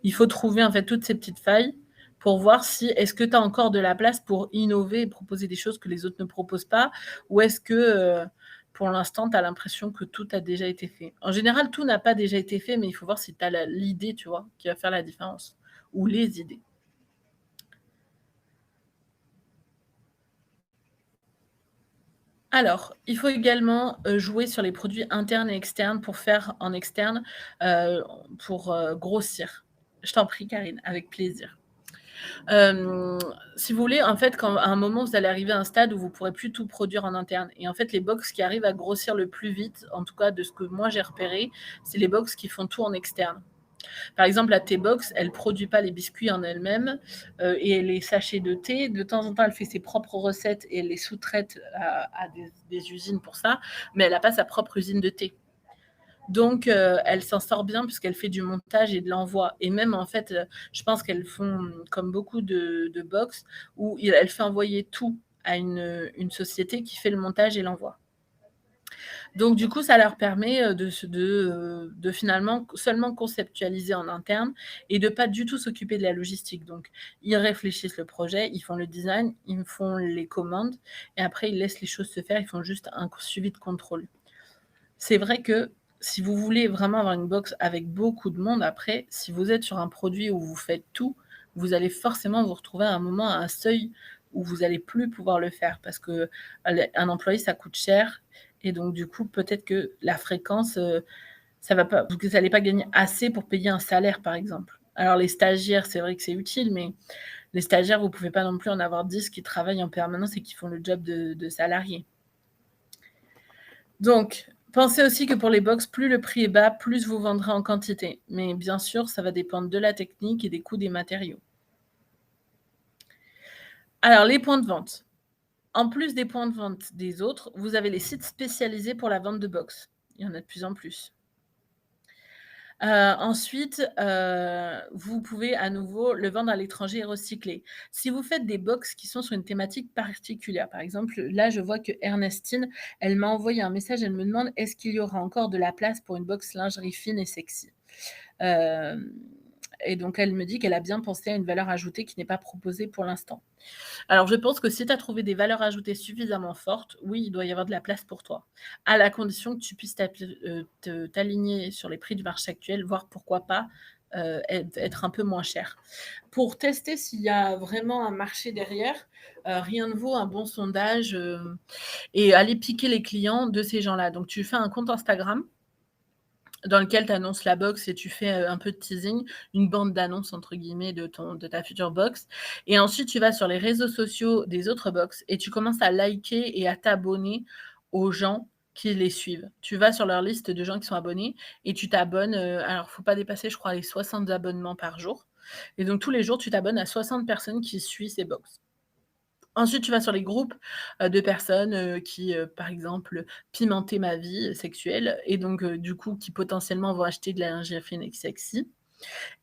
Il faut trouver en fait toutes ces petites failles pour voir si est-ce que tu as encore de la place pour innover et proposer des choses que les autres ne proposent pas ou est-ce que, pour l'instant, tu as l'impression que tout a déjà été fait? En général, tout n'a pas déjà été fait, mais il faut voir si tu as l'idée, tu vois, qui va faire la différence ou les idées. Alors, il faut également, jouer sur les produits internes et externes pour faire en externe, heu, pour, grossir. Je t'en prie Karine, avec plaisir. Hem, Si vous voulez, en fait, quand à un moment, vous allez arriver à un stade où vous pourrez plus tout produire en interne et en fait, les box qui arrivent à grossir le plus vite, en tout cas de ce que moi j'ai repéré, c'est les box qui font tout en externe. Par exemple, la T-Box, elle produit pas les biscuits en elle-même, et les sachets de thé, de temps en temps, elle fait ses propres recettes et elle les sous-traite à des usines pour ça, mais elle a pas sa propre usine de thé. Donc, elle s'en sort bien puisqu'elle fait du montage et de l'envoi et même en fait, je pense qu'elles font comme beaucoup de box où elle fait envoyer tout à une société qui fait le montage et l'envoi. Donc du coup, ça leur permet, de finalement seulement conceptualiser en interne et de pas du tout s'occuper de la logistique. Donc ils réfléchissent le projet, ils font le design, ils font les commandes et après ils laissent les choses se faire, ils font juste un suivi de contrôle. C'est vrai que si vous voulez vraiment avoir une box avec beaucoup de monde après, si vous êtes sur un produit où vous faites tout, vous allez forcément vous retrouver à un moment à un seuil où vous allez plus pouvoir le faire parce que un employé, ça coûte cher et donc du coup, peut-être que la fréquence, ça va pas vous allez pas gagner assez pour payer un salaire, par exemple. Alors les stagiaires, c'est vrai que c'est utile, mais les stagiaires, vous pouvez pas non plus en avoir 10 qui travaillent en permanence et qui font le job de salarié. Donc, pensez aussi que pour les box, plus le prix est bas, plus vous vendrez en quantité. Mais bien sûr, ça va dépendre de la technique et des coûts des matériaux. Alors, les points de vente. En plus des points de vente des autres, vous avez les sites spécialisés pour la vente de box. Il y en a de plus en plus. Ensuite, vous pouvez à nouveau le vendre à l'étranger et recycler. Si vous faites des box qui sont sur une thématique particulière, par exemple, là, je vois que Ernestine, elle m'a envoyé un message, elle me demande: «Est-ce qu'il y aura encore de la place pour une box lingerie fine et sexy?» hem Et donc elle me dit qu'elle a bien pensé à une valeur ajoutée qui n'est pas proposée pour l'instant. Alors, je pense que si tu as trouvé des valeurs ajoutées suffisamment fortes, oui, il doit y avoir de la place pour toi, à la condition que tu puisses t'aligner sur les prix du marché actuel, voire pourquoi pas, être un peu moins cher. Pour tester s'il y a vraiment un marché derrière, rien ne vaut un bon sondage, et aller piquer les clients de ces gens-là. Donc tu fais un compte Instagram dans lequel tu annonces la box et tu fais, un peu de teasing, une «bande d'annonces» entre guillemets de ta future box et ensuite tu vas sur les réseaux sociaux des autres box et tu commences à liker et à t'abonner aux gens qui les suivent. Tu vas sur leur liste de gens qui sont abonnés et tu t'abonnes, alors faut pas dépasser, je crois, les 60 abonnements par jour et donc tous les jours, tu t'abonnes à 60 personnes qui suivent ces box. Ensuite, tu vas sur les groupes, de personnes, qui, par exemple, pimenter ma vie sexuelle et donc du coup, qui potentiellement vont acheter de la lingerie sexy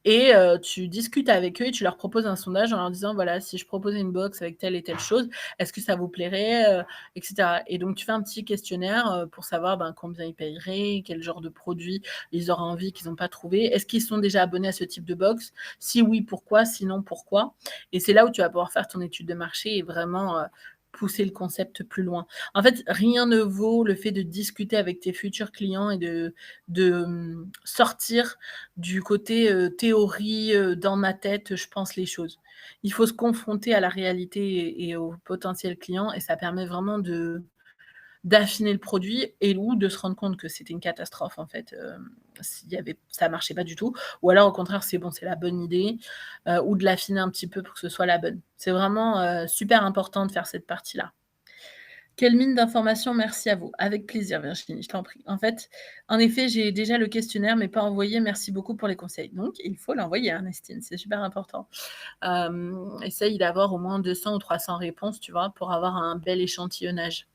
et tu discutes avec eux et tu leur proposes un sondage en leur disant: «Voilà, si je proposais une box avec telle et telle chose, est-ce que ça vous plairait?» Et cetera et donc tu fais un petit questionnaire, pour savoir, ben, combien ils paieraient, quel genre de produit ils auraient envie, qu'ils n'ont pas trouvé. Est-ce qu'ils sont déjà abonnés à ce type de box? Si oui, pourquoi? Sinon, pourquoi? Et c'est là où tu vas pouvoir faire ton étude de marché et vraiment, pousser le concept plus loin. En fait, rien ne vaut le fait de discuter avec tes futurs clients et de sortir du côté, théorie, dans ma tête, je pense les choses. Il faut se confronter à la réalité et aux potentiels clients et ça permet vraiment d'affiner le produit et ou de se rendre compte que c'était une catastrophe en fait, s'il y avait ça marchait pas du tout ou alors au contraire c'est bon, c'est la bonne idée, ou de l'affiner un petit peu pour que ce soit la bonne. C'est vraiment, super important de faire cette partie-là. Quelle mine d'informations, merci à vous. Avec plaisir Virginie, je t'en prie. En fait, en effet, j'ai déjà le questionnaire, mais pas envoyé. Merci beaucoup pour les conseils. Donc, il faut l'envoyer, Ernestine, c'est super important. Essaye d'avoir au moins 200 ou 300 réponses, tu vois, pour avoir un bel échantillonnage.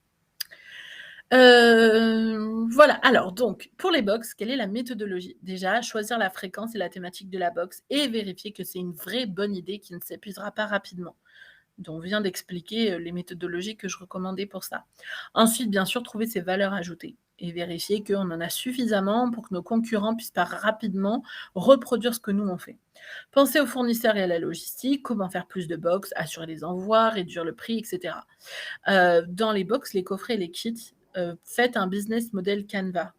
Voilà, alors donc, pour les box, quelle est la méthodologie? Déjà, choisir la fréquence et la thématique de la box et vérifier que c'est une vraie bonne idée qui ne s'épuisera pas rapidement. Donc, on vient d'expliquer les méthodologies que je recommandais pour ça. Ensuite, bien sûr, trouver ses valeurs ajoutées et vérifier qu'on en a suffisamment pour que nos concurrents puissent pas rapidement reproduire ce que nous on fait. Pensez aux fournisseurs et à la logistique, comment faire plus de box, assurer les envois, réduire le prix, etc. Dans les box, les coffrets et les kits, faites un business model Canva.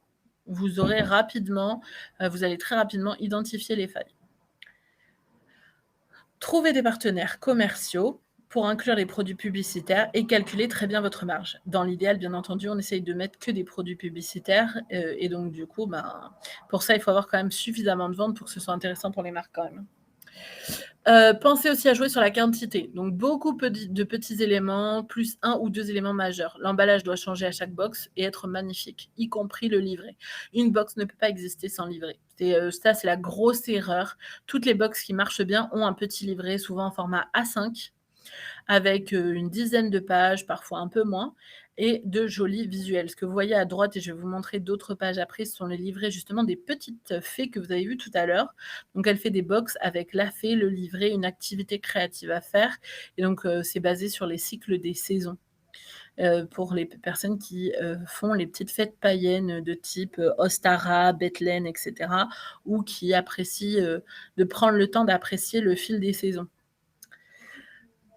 Vous aurez rapidement, vous allez très rapidement identifier les failles. Trouvez des partenaires commerciaux pour inclure les produits publicitaires et calculer très bien votre marge. Dans l'idéal, bien entendu, on essaye de mettre que des produits publicitaires, et donc du coup, ben, pour ça, il faut avoir quand même suffisamment de ventes pour que ce soit intéressant pour les marques quand même. Pensez aussi à jouer sur la quantité. Donc beaucoup de petits éléments, plus 1 ou 2 éléments majeurs. L'emballage doit changer à chaque box et être magnifique, y compris le livret. Une box ne peut pas exister sans livret. Ça, c'est la grosse erreur. Toutes les box qui marchent bien ont un petit livret, souvent en format A5 avec une dizaine de pages, parfois un peu moins, et de jolis visuels. Ce que vous voyez à droite, et je vais vous montrer d'autres pages après, ce sont les livrets justement des petites fées que vous avez vues tout à l'heure. Donc elle fait des box avec la fée, le livret, une activité créative à faire. Et donc c'est basé sur les cycles des saisons. Pour les personnes qui font les petites fêtes païennes de type Ostara, Bethléem, etc., ou qui apprécient de prendre le temps d'apprécier le fil des saisons.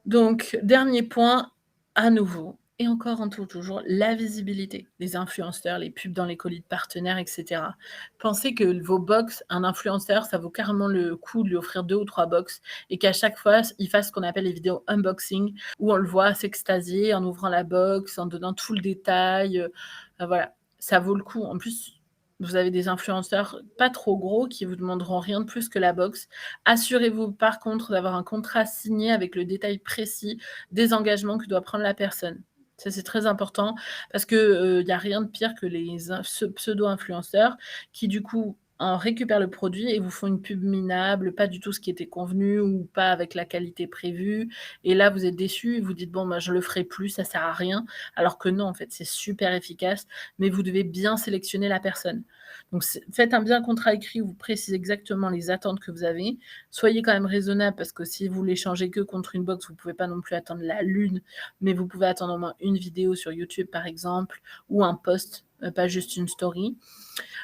Donc, dernier point, à nouveau, et encore en tout toujours, la visibilité. Les influenceurs, les pubs dans les colis de partenaires, et cetera. Pensez que vos box, un influenceur, ça vaut carrément le coup de lui offrir 2 ou 3 box et qu'à chaque fois, il fasse ce qu'on appelle les vidéos unboxing où on le voit s'extasier en ouvrant la box, en donnant tout le détail, voilà. Ça vaut le coup. En plus, vous avez des influenceurs pas trop gros qui vous demanderont rien de plus que la box. Assurez-vous par contre d'avoir un contrat signé avec le détail précis des engagements que doit prendre la personne. Ça, c'est très important parce que, il y a rien de pire que les pseudo-influenceurs qui, du coup, en récupèrent le produit et vous font une pub minable, pas du tout ce qui était convenu ou pas avec la qualité prévue et là, vous êtes déçus et vous dites: «Bon, bah, je le ferai plus, ça sert à rien». Alors que non, en fait, c'est super efficace, mais vous devez bien sélectionner la personne. Donc faites un bien contrat écrit où vous précisez exactement les attentes que vous avez. Soyez quand même raisonnable parce que si vous l'échangez que contre une box, vous ne pouvez pas non plus attendre la lune, mais vous pouvez attendre au moins une vidéo sur YouTube par exemple ou un post, pas juste une story.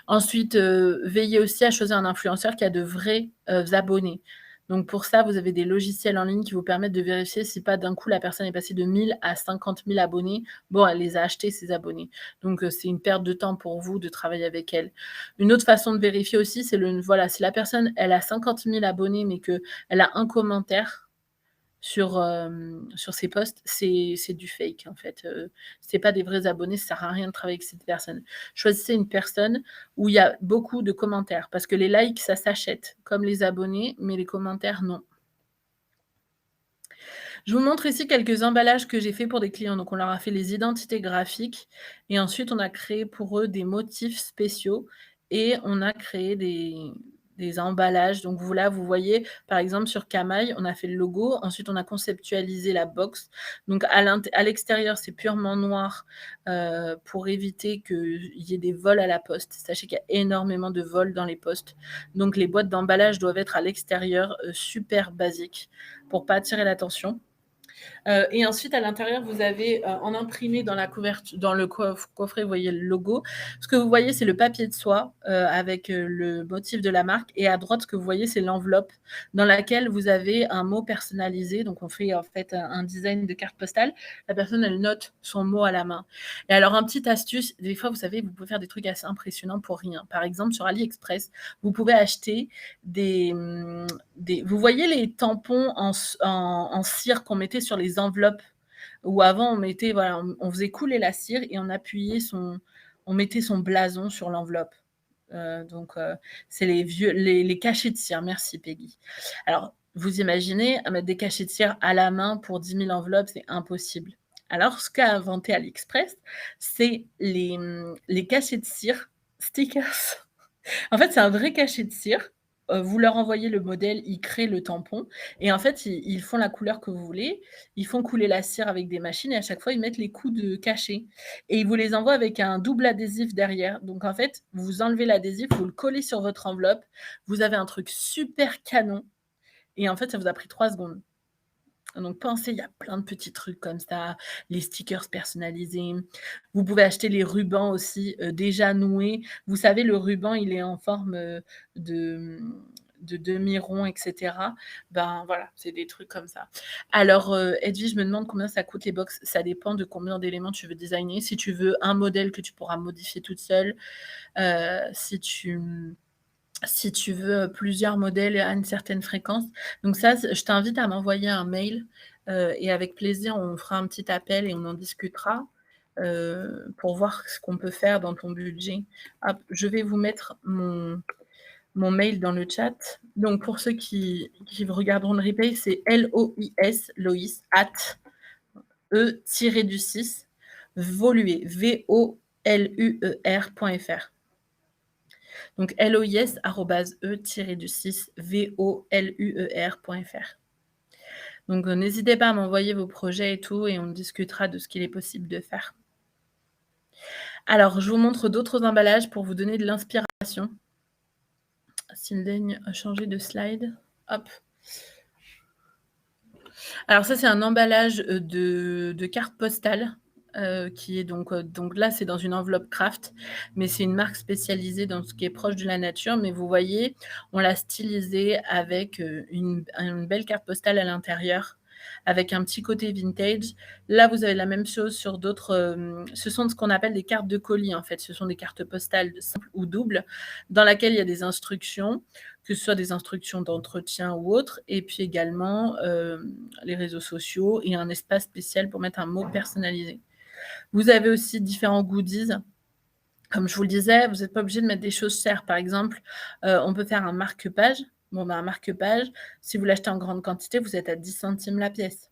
Ensuite, veillez aussi à choisir un influenceur qui a de vrais, abonnés. Donc pour ça, vous avez des logiciels en ligne qui vous permettent de vérifier si pas d'un coup la personne est passée de 1 000 à 50 000 abonnés. Bon, elle les a achetés ces abonnés. Donc c'est une perte de temps pour vous de travailler avec elle. Une autre façon de vérifier aussi, c'est voilà, si la personne, elle a 50 000 abonnés, mais qu'elle a un commentaire sur ses posts, c'est du fake en fait, c'est pas des vrais abonnés, ça sert à rien de travailler avec cette personne. Choisissez une personne où il y a beaucoup de commentaires parce que les likes, ça s'achète comme les abonnés, mais les commentaires, non. Je vous montre ici quelques emballages que j'ai fait pour des clients. Donc, on leur a fait les identités graphiques et ensuite on a créé pour eux des motifs spéciaux et on a créé des emballages. Donc, vous là, vous voyez, par exemple, sur Kamaï, on a fait le logo. Ensuite, on a conceptualisé la box. Donc, à l'extérieur, c'est purement noir pour éviter qu'il y ait des vols à la poste. Sachez qu'il y a énormément de vols dans les postes. Donc, les boîtes d'emballage doivent être à l'extérieur, super basiques pour pas attirer l'attention. Et ensuite, à l'intérieur, vous avez en imprimé dans la couverture, dans le coffret, vous voyez le logo. Ce que vous voyez, c'est le papier de soie avec le motif de la marque. Et à droite, ce que vous voyez, c'est l'enveloppe dans laquelle vous avez un mot personnalisé. Donc, on fait en fait un design de carte postale. La personne, elle note son mot à la main. Et alors, un petit astuce, des fois, vous savez, vous pouvez faire des trucs assez impressionnants pour rien. Par exemple, sur AliExpress, vous pouvez acheter vous voyez les tampons en cire qu'on mettait sur les enveloppes où avant on mettait, voilà, on faisait couler la cire et on mettait son blason sur l'enveloppe. C'est les cachets de cire. Merci Peggy. Alors, vous imaginez mettre des cachets de cire à la main pour 10 000 enveloppes, c'est impossible. Alors, ce qu'a inventé AliExpress, c'est les cachets de cire stickers. En fait, c'est un vrai cachet de cire. Vous leur envoyez le modèle, ils créent le tampon et en fait, ils font la couleur que vous voulez. Ils font couler la cire avec des machines et à chaque fois, ils mettent les coups de cachet et ils vous les envoient avec un double adhésif derrière. Donc en fait, vous enlevez l'adhésif, vous le collez sur votre enveloppe. Vous avez un truc super canon et en fait, ça vous a pris 3 secondes. Donc pensez, il y a plein de petits trucs comme ça, les stickers personnalisés. Vous pouvez acheter les rubans aussi, déjà noués. Vous savez, le ruban, il est en forme, de, de demi-rond et cetera. Ben, voilà, c'est des trucs comme ça. Alors, Edwige me demande combien ça coûte les box. Ça dépend de combien d'éléments tu veux designer. Si tu veux un modèle que tu pourras modifier toute seule, si tu veux plusieurs modèles à une certaine fréquence. Donc ça, je t'invite à m'envoyer un mail et avec plaisir, on fera un petit appel et on en discutera pour voir ce qu'on peut faire dans ton budget. Hop, je vais vous mettre mon mail dans le chat. Donc pour ceux qui regarderont le replay, c'est LOIS, Loïs, at e-du-6, voluer, VOLUER.fr. Donc lois@e-du-6 VOLUER.fr. Donc n'hésitez pas à m'envoyer vos projets et tout, et on discutera de ce qu'il est possible de faire. Alors, je vous montre d'autres emballages pour vous donner de l'inspiration. S'il daigne changer de slide. Hop. Alors ça, c'est un emballage de carte postale. Qui est donc là, c'est dans une enveloppe craft, mais c'est une marque spécialisée dans ce qui est proche de la nature. Mais vous voyez, on l'a stylisé avec une belle carte postale à l'intérieur, avec un petit côté vintage. Là, vous avez la même chose sur d'autres. Ce sont ce qu'on appelle des cartes de colis, en fait. Ce sont des cartes postales simples ou doubles, dans laquelle il y a des instructions, que ce soit des instructions d'entretien ou autres, et puis également les réseaux sociaux et un espace spécial pour mettre un mot personnalisé. Vous avez aussi différents goodies. Comme je vous le disais, vous n'êtes pas obligé de mettre des choses chères. Par exemple, on peut faire un marque-page. Un marque-page, si vous l'achetez en grande quantité, vous êtes à 10 centimes la pièce.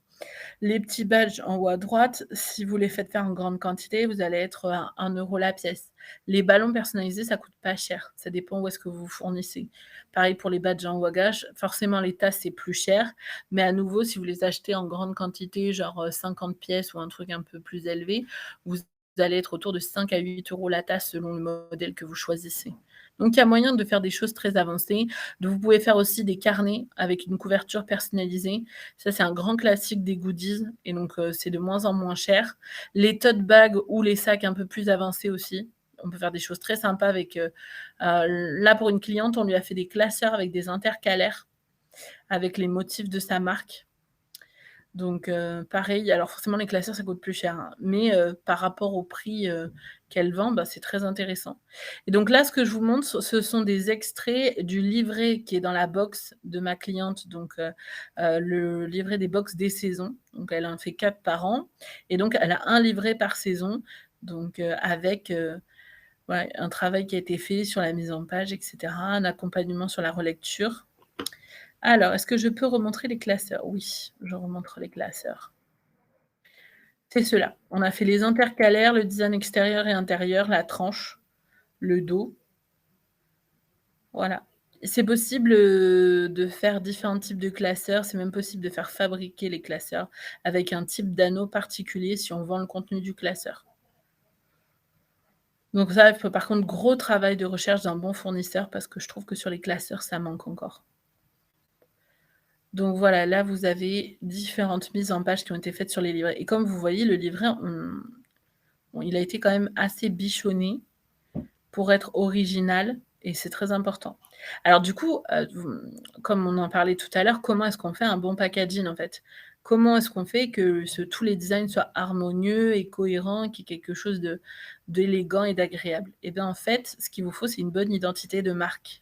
Les petits badges en haut à droite, si vous les faites faire en grande quantité, vous allez être à 1 € la pièce. Les ballons personnalisés, ça coûte pas cher. Ça dépend où est-ce que vous vous fournissez. Pareil pour les badges en haut à gauche. Forcément, les tasses, c'est plus cher. Mais à nouveau, si vous les achetez en grande quantité, genre 50 pièces ou un truc un peu plus élevé, vous allez être autour de 5 à 8 € la tasse selon le modèle que vous choisissez. Donc, il y a moyen de faire des choses très avancées. Vous pouvez faire aussi des carnets avec une couverture personnalisée. Ça, c'est un grand classique des goodies et donc c'est de moins en moins cher. Les tote bags ou les sacs un peu plus avancés aussi. On peut faire des choses très sympas avec... là, pour une cliente, on lui a fait des classeurs avec des intercalaires avec les motifs de sa marque. Donc, pareil, alors forcément, les classeurs, ça coûte plus cher, hein, mais par rapport au prix qu'elle vend, c'est très intéressant. Et donc là, ce que je vous montre, ce sont des extraits du livret qui est dans la box de ma cliente, donc le livret des box des saisons. Donc, elle en fait 4 par an, et donc elle a un livret par saison, donc avec un travail qui a été fait sur la mise en page, etc., un accompagnement sur la relecture. Alors, est-ce que je peux remontrer les classeurs? Oui, je remontre les classeurs. C'est ceux-là. On a fait les intercalaires, le design extérieur et intérieur, la tranche, le dos, voilà. C'est possible, de faire différents types de classeurs, c'est même possible de faire fabriquer les classeurs avec un type d'anneau particulier si on vend le contenu du classeur. Donc ça, il faut par contre gros travail de recherche d'un bon fournisseur parce que je trouve que sur les classeurs, ça manque encore. Donc voilà, là, vous avez différentes mises en page qui ont été faites sur les livrets et comme vous voyez, le livret, il a été quand même assez bichonné pour être original et c'est très important. Alors du coup, comme on en parlait tout à l'heure, comment est-ce qu'on fait un bon packaging, en fait? Comment est-ce qu'on fait que tous les designs soient harmonieux et cohérents, qu'il y ait quelque chose d'élégant et d'agréable? Et bien, en fait, ce qu'il vous faut, c'est une bonne identité de marque.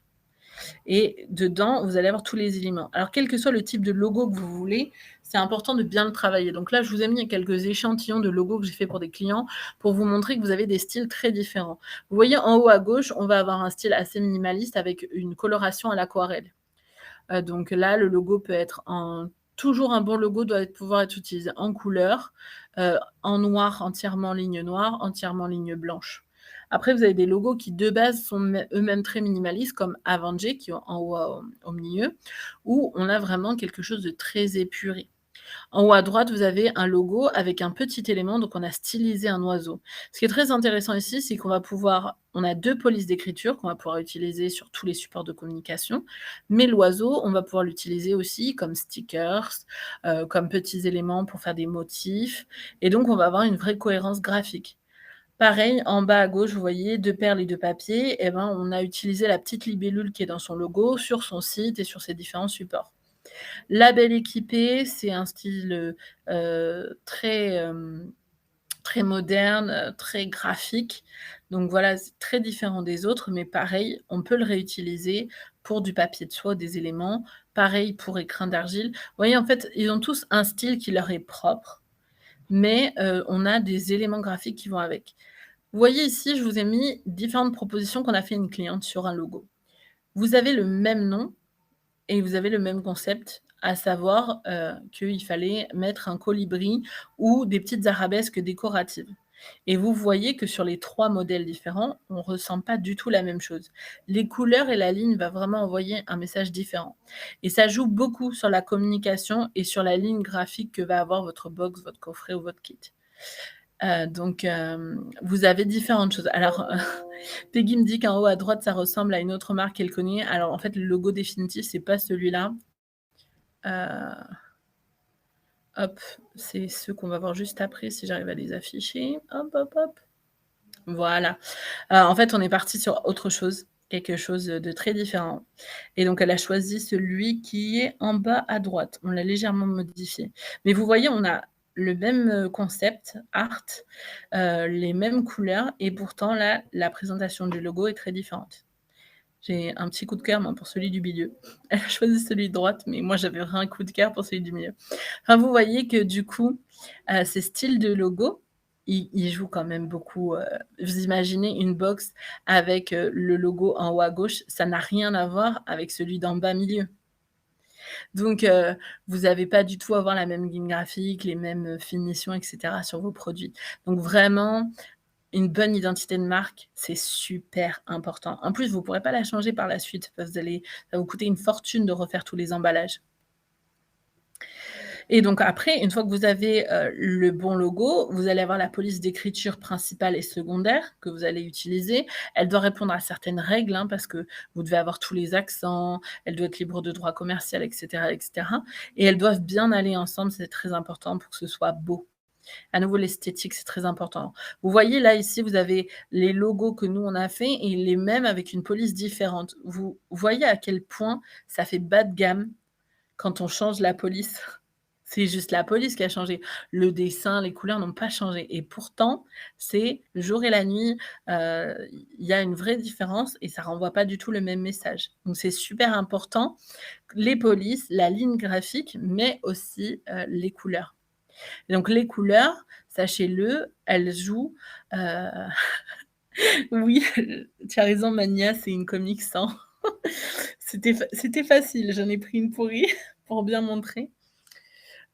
Et dedans, vous allez avoir tous les éléments. Alors, quel que soit le type de logo que vous voulez, c'est important de bien le travailler. Donc là, je vous ai mis quelques échantillons de logos que j'ai fait pour des clients pour vous montrer que vous avez des styles très différents. Vous voyez en haut à gauche, on va avoir un style assez minimaliste avec une coloration à l'aquarelle. Donc là, le logo peut être en toujours un bon logo doit pouvoir être utilisé en couleur, en noir, entièrement ligne noire, entièrement ligne blanche. Après, vous avez des logos qui, de base, sont eux-mêmes très minimalistes, comme Avangé, qui est en haut au milieu, où on a vraiment quelque chose de très épuré. En haut à droite, vous avez un logo avec un petit élément, donc on a stylisé un oiseau. Ce qui est très intéressant ici, c'est on a 2 polices d'écriture qu'on va pouvoir utiliser sur tous les supports de communication, mais l'oiseau, on va pouvoir l'utiliser aussi comme stickers, comme petits éléments pour faire des motifs et donc on va avoir une vraie cohérence graphique. Pareil, en bas à gauche, vous voyez 2 perles et 2 papiers, et ben, on a utilisé la petite libellule qui est dans son logo sur son site et sur ses différents supports. La Belle Équipée, c'est un style, très, très moderne, très graphique. Donc voilà, c'est très différent des autres, mais pareil, on peut le réutiliser pour du papier de soie ou des éléments. Pareil pour écrin d'argile. Vous voyez, en fait, ils ont tous un style qui leur est propre, mais on a des éléments graphiques qui vont avec. Vous voyez ici, je vous ai mis différentes propositions qu'on a fait à une cliente sur un logo. Vous avez le même nom, et vous avez le même concept, à savoir, qu'il fallait mettre un colibri ou des petites arabesques décoratives et vous voyez que sur les 3 modèles différents, on ressent pas du tout la même chose. Les couleurs et la ligne va vraiment envoyer un message différent et ça joue beaucoup sur la communication et sur la ligne graphique que va avoir votre box, votre coffret ou votre kit. Donc vous avez différentes choses. Alors, Peggy me dit qu'en haut à droite, ça ressemble à une autre marque qu'elle connaît. Alors en fait, le logo définitif, c'est pas celui-là. Heu, hop, c'est ceux qu'on va voir juste après si j'arrive à les afficher. Hop, hop, hop. Voilà. En fait, on est parti sur autre chose, quelque chose, de très différent et donc elle a choisi celui qui est en bas à droite. On l'a légèrement modifié. Mais vous voyez, on a le même, concept art, les mêmes couleurs et pourtant là, la présentation du logo est très différente. J'ai un petit coup de cœur, moi, pour celui du milieu. Elle a choisi celui de droite, mais moi, j'avais vraiment un coup de cœur pour celui du milieu. Enfin, vous voyez que du coup, ces styles de logo, ils jouent quand même beaucoup, vous imaginez une box avec, le logo en haut à gauche, ça n'a rien à voir avec celui d'en bas milieu. Donc, vous avez pas du tout à avoir la même ligne graphique, les mêmes, finitions et cetera sur vos produits. Donc vraiment, une bonne identité de marque, c'est super important. En plus, vous pourrez pas la changer par la suite parce que ça va vous coûter une fortune de refaire tous les emballages. Et donc après, une fois que vous avez, le bon logo, vous allez avoir la police d'écriture principale et secondaire que vous allez utiliser. Elle doit répondre à certaines règles, hein, parce que vous devez avoir tous les accents, elle doit être libre de droit commercial et cetera et cetera et elles doivent bien aller ensemble, c'est très important pour que ce soit beau. À nouveau, l'esthétique, c'est très important. Vous voyez là, ici, vous avez les logos que nous, on a fait et les mêmes avec une police différente. Vous voyez à quel point ça fait bas de gamme quand on change la police? C'est juste la police qui a changé. Le dessin, les couleurs n'ont pas changé et pourtant, c'est le jour et la nuit, il y a une vraie différence et ça renvoie pas du tout le même message. Donc c'est super important, les polices, la ligne graphique, mais aussi, les couleurs. Donc les couleurs, sachez-le, elles jouent, heu oui, tu as raison Mania, c'est une comics, hein. C'était facile, j'en ai pris une pourrie pour bien montrer.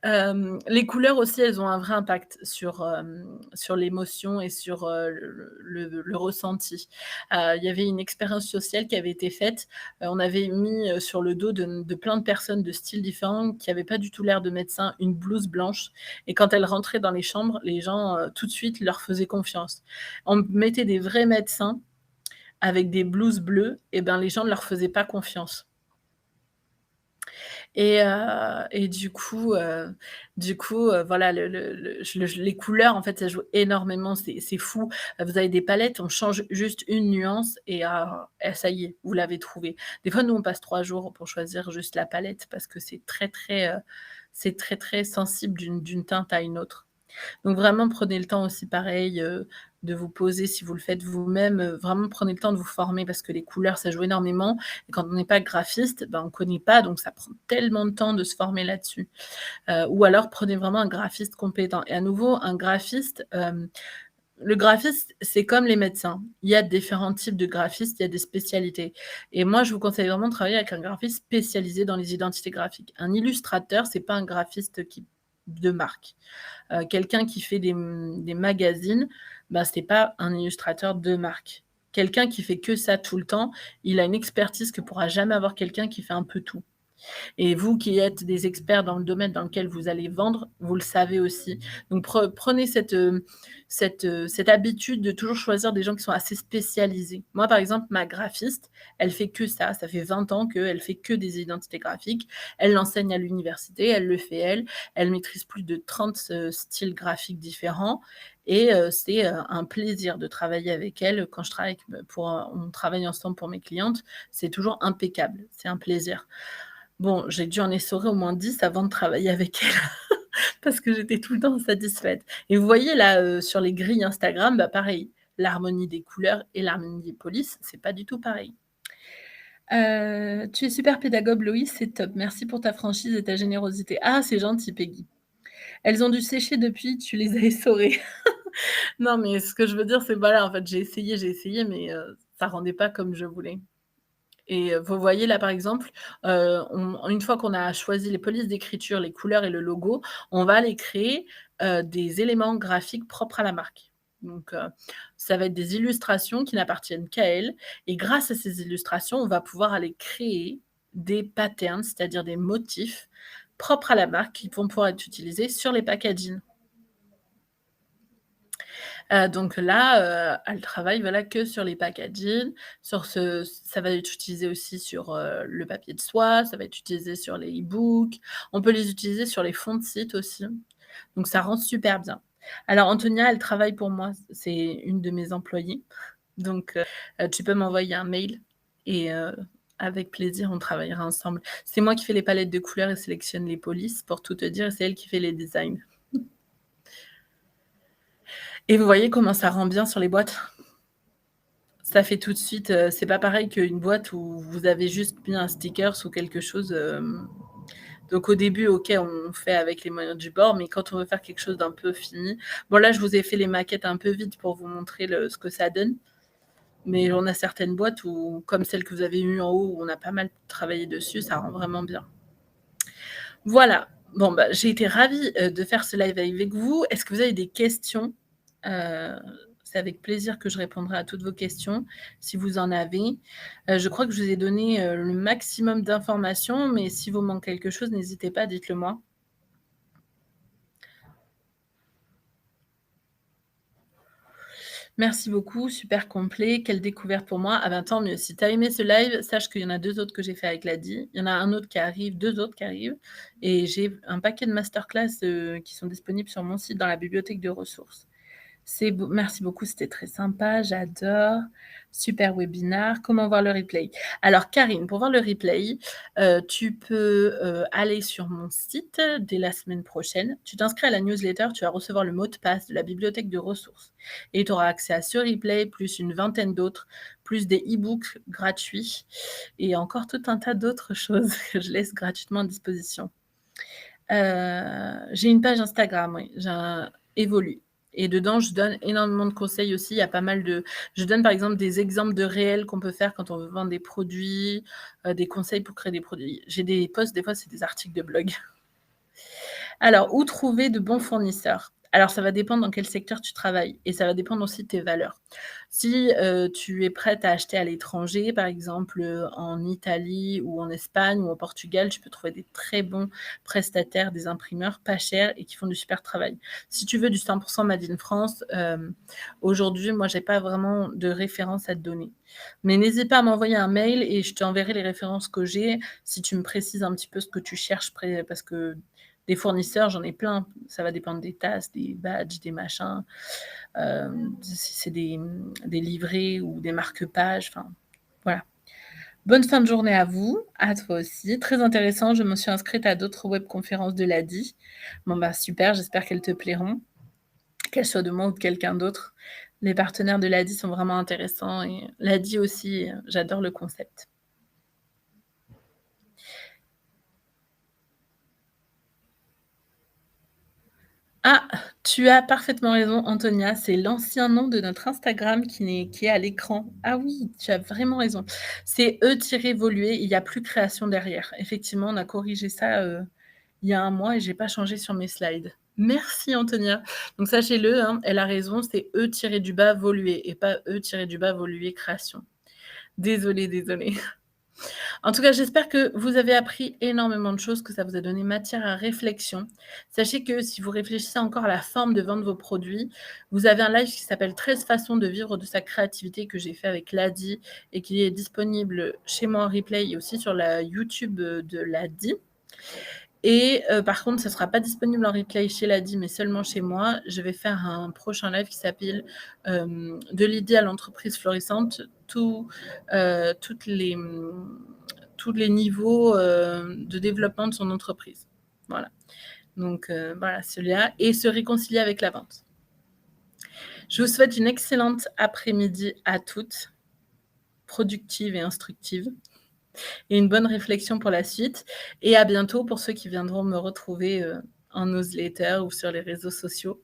Les couleurs aussi, elles ont un vrai impact sur l'émotion et sur, le ressenti. Il y avait une expérience sociale qui avait été faite, on avait mis, sur le dos de plein de personnes de styles différents qui avaient pas du tout l'air de médecins, une blouse blanche et quand elles rentraient dans les chambres, les gens, tout de suite leur faisaient confiance. On mettait des vrais médecins avec des blouses bleues et ben, les gens ne leur faisaient pas confiance. Et du coup, voilà, les couleurs, en fait, ça joue énormément, c'est fou. Vous avez des palettes, on change juste une nuance et ça y est, vous l'avez trouvé. Des fois, nous, on passe 3 jours pour choisir juste la palette parce que c'est très, très sensible d'une teinte à une autre. Donc vraiment, prenez le temps aussi pareil, de vous poser si vous le faites vous-même, vraiment prenez le temps de vous former parce que les couleurs, ça joue énormément et quand on n'est pas graphiste, ben, on connaît pas, donc ça prend tellement de temps de se former là-dessus. Ou alors prenez vraiment un graphiste compétent et à nouveau un graphiste, le graphiste, c'est comme les médecins. Il y a différents types de graphistes, il y a des spécialités et moi, je vous conseille vraiment de travailler avec un graphiste spécialisé dans les identités graphiques. Un illustrateur, c'est pas un graphiste de marque. Quelqu'un qui fait des magazines, bah, c'est pas un illustrateur de marque. Quelqu'un qui fait que ça tout le temps, il a une expertise que pourra jamais avoir quelqu'un qui fait un peu tout. Et vous qui êtes des experts dans le domaine dans lequel vous allez vendre, vous le savez aussi. Donc prenez cette habitude de toujours choisir des gens qui sont assez spécialisés. Moi, par exemple, ma graphiste, elle fait que ça fait 20 ans qu'elle fait que des identités graphiques. Elle l'enseigne à l'université, elle le fait elle maîtrise plus de 30, styles graphiques différents et c'est, un plaisir de travailler avec elle. Quand je travaille on travaille ensemble pour mes clientes, c'est toujours impeccable, c'est un plaisir. Bon, j'ai dû en essorer au moins 10 avant de travailler avec elle parce que j'étais tout le temps satisfaite et vous voyez là, sur les grilles Instagram, bah, pareil, l'harmonie des couleurs et l'harmonie des polices, c'est pas du tout pareil. Tu es super pédagogue Loïs, c'est top. Merci pour ta franchise et ta générosité. Ah, c'est gentil Peggy. Elles ont dû sécher depuis, tu les as essorées. Non, mais ce que je veux dire, c'est voilà, en fait, j'ai essayé, mais ça rendait pas comme je voulais. Et vous voyez là, par exemple, une fois qu'on a choisi les polices d'écriture, les couleurs et le logo, on va aller créer, des éléments graphiques propres à la marque. Donc ça va être des illustrations qui n'appartiennent qu'à elle et grâce à ces illustrations, on va pouvoir aller créer des patterns, c'est-à-dire des motifs propres à la marque qui vont pouvoir être utilisés sur les packaging. Donc là, elle travaille, voilà, que sur les packaging, ça va être utilisé aussi sur, le papier de soie, ça va être utilisé sur les e-books. On peut les utiliser sur les fonds de site aussi. Donc ça rend super bien. Alors Antonia, elle travaille pour moi, c'est une de mes employées. Donc tu peux m'envoyer un mail et avec plaisir, on travaillera ensemble. C'est moi qui fais les palettes de couleurs et sélectionne les polices pour tout te dire et c'est elle qui fait les designs. Et vous voyez comment ça rend bien sur les boîtes? Ça fait tout de suite, c'est pas pareil qu'une boîte où vous avez juste mis un stickers ou quelque chose, donc au début, OK, on fait avec les moyens du bord, mais quand on veut faire quelque chose d'un peu fini bon là, je vous ai fait les maquettes un peu vite pour vous montrer ce que ça donne, mais on a certaines boîtes où comme celle que vous avez eue en haut, où on a pas mal travaillé dessus, ça rend vraiment bien. Voilà. Bon, bah, j'ai été ravie, de faire ce live avec vous. Est-ce que vous avez des questions? Heu, c'est avec plaisir que je répondrai à toutes vos questions, si vous en avez. Je crois que je vous ai donné, le maximum d'informations, mais si vous manque quelque chose, n'hésitez pas, dites-le moi. Merci beaucoup, super complet, quelle découverte pour moi. Ah ben, tant mieux. Si tu as aimé ce live, sache qu'il y en a 2 autres que j'ai fait avec Ladi. Il y en a un autre qui arrive, 2 autres qui arrivent et j'ai un paquet de masterclass, qui sont disponibles sur mon site dans la bibliothèque de ressources. C'est beau, merci beaucoup, c'était très sympa, j'adore. Super webinar. Comment voir le replay? Alors Karine, pour voir le replay, tu peux, aller sur mon site dès la semaine prochaine. Tu t'inscris à la newsletter, tu vas recevoir le mot de passe de la bibliothèque de ressources et tu auras accès à ce replay, plus une vingtaine d'autres, plus des e-books gratuits et encore tout un tas d'autres choses que je laisse gratuitement à disposition. J'ai une page Instagram, oui, Évolue. Et dedans, je donne énormément de conseils aussi. Il y a pas mal de je donne, par exemple, des exemples de réels qu'on peut faire quand on veut vendre des produits, des conseils pour créer des produits. J'ai des posts, des fois, c'est des articles de blog. Alors, où trouver de bons fournisseurs? Alors, ça va dépendre dans quel secteur tu travailles et ça va dépendre aussi de tes valeurs. Si, tu es prête à acheter à l'étranger, par exemple, en Italie ou en Espagne ou au Portugal, tu peux trouver des très bons prestataires, des imprimeurs pas chers et qui font du super travail. Si tu veux du 100 made in France, aujourd'hui, moi, j'ai pas vraiment de références à te donner. Mais n'hésite pas à m'envoyer un mail et je t'enverrai les références que j'ai, si tu me précises un petit peu ce que tu cherches pré parce que des fournisseurs, j'en ai plein. Ça va dépendre des tasses, des badges, des machins, si c'est des livrets ou des marque-pages, enfin, voilà. Bonne fin de journée à vous, à toi aussi. Très intéressant, je me suis inscrite à d'autres webconférences de l'ADI. Bon, bah, super, j'espère qu'elles te plairont, qu'elles soient de moi ou de quelqu'un d'autre. Les partenaires de l'ADI sont vraiment intéressants et l'ADI aussi, j'adore le concept. Ah! Tu as parfaitement raison, Antonia, c'est l'ancien nom de notre Instagram qui est à l'écran. Ah oui, tu as vraiment raison. C'est E-Voluer, il y a plus création derrière. Effectivement, on a corrigé ça, il y a 1 mois et j'ai pas changé sur mes slides. Merci Antonia. Donc sachez-le, hein, elle a raison, c'est E-Voluer et pas E-Voluer création. Désolée, désolée. En tout cas, j'espère que vous avez appris énormément de choses, que ça vous a donné matière à réflexion. Sachez que si vous réfléchissez encore à la forme de vendre vos produits, vous avez un live qui s'appelle 13 façons de vivre de sa créativité que j'ai fait avec Ladi et qui est disponible chez moi en replay et aussi sur la YouTube de Ladi. Et par contre, ça ne sera pas disponible en replay chez Ladi, mais seulement chez moi. Je vais faire un prochain live qui s'appelle De l'idée à l'entreprise florissante, toutes les tous les niveaux de développement de son entreprise. Voilà. Donc voilà, celui-là. Et se réconcilier avec la vente. Je vous souhaite une excellente après-midi à toutes, productive et instructive, et une bonne réflexion pour la suite. Et à bientôt pour ceux qui viendront me retrouver en newsletter ou sur les réseaux sociaux.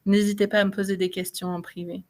N'hésitez pas à me poser des questions en privé.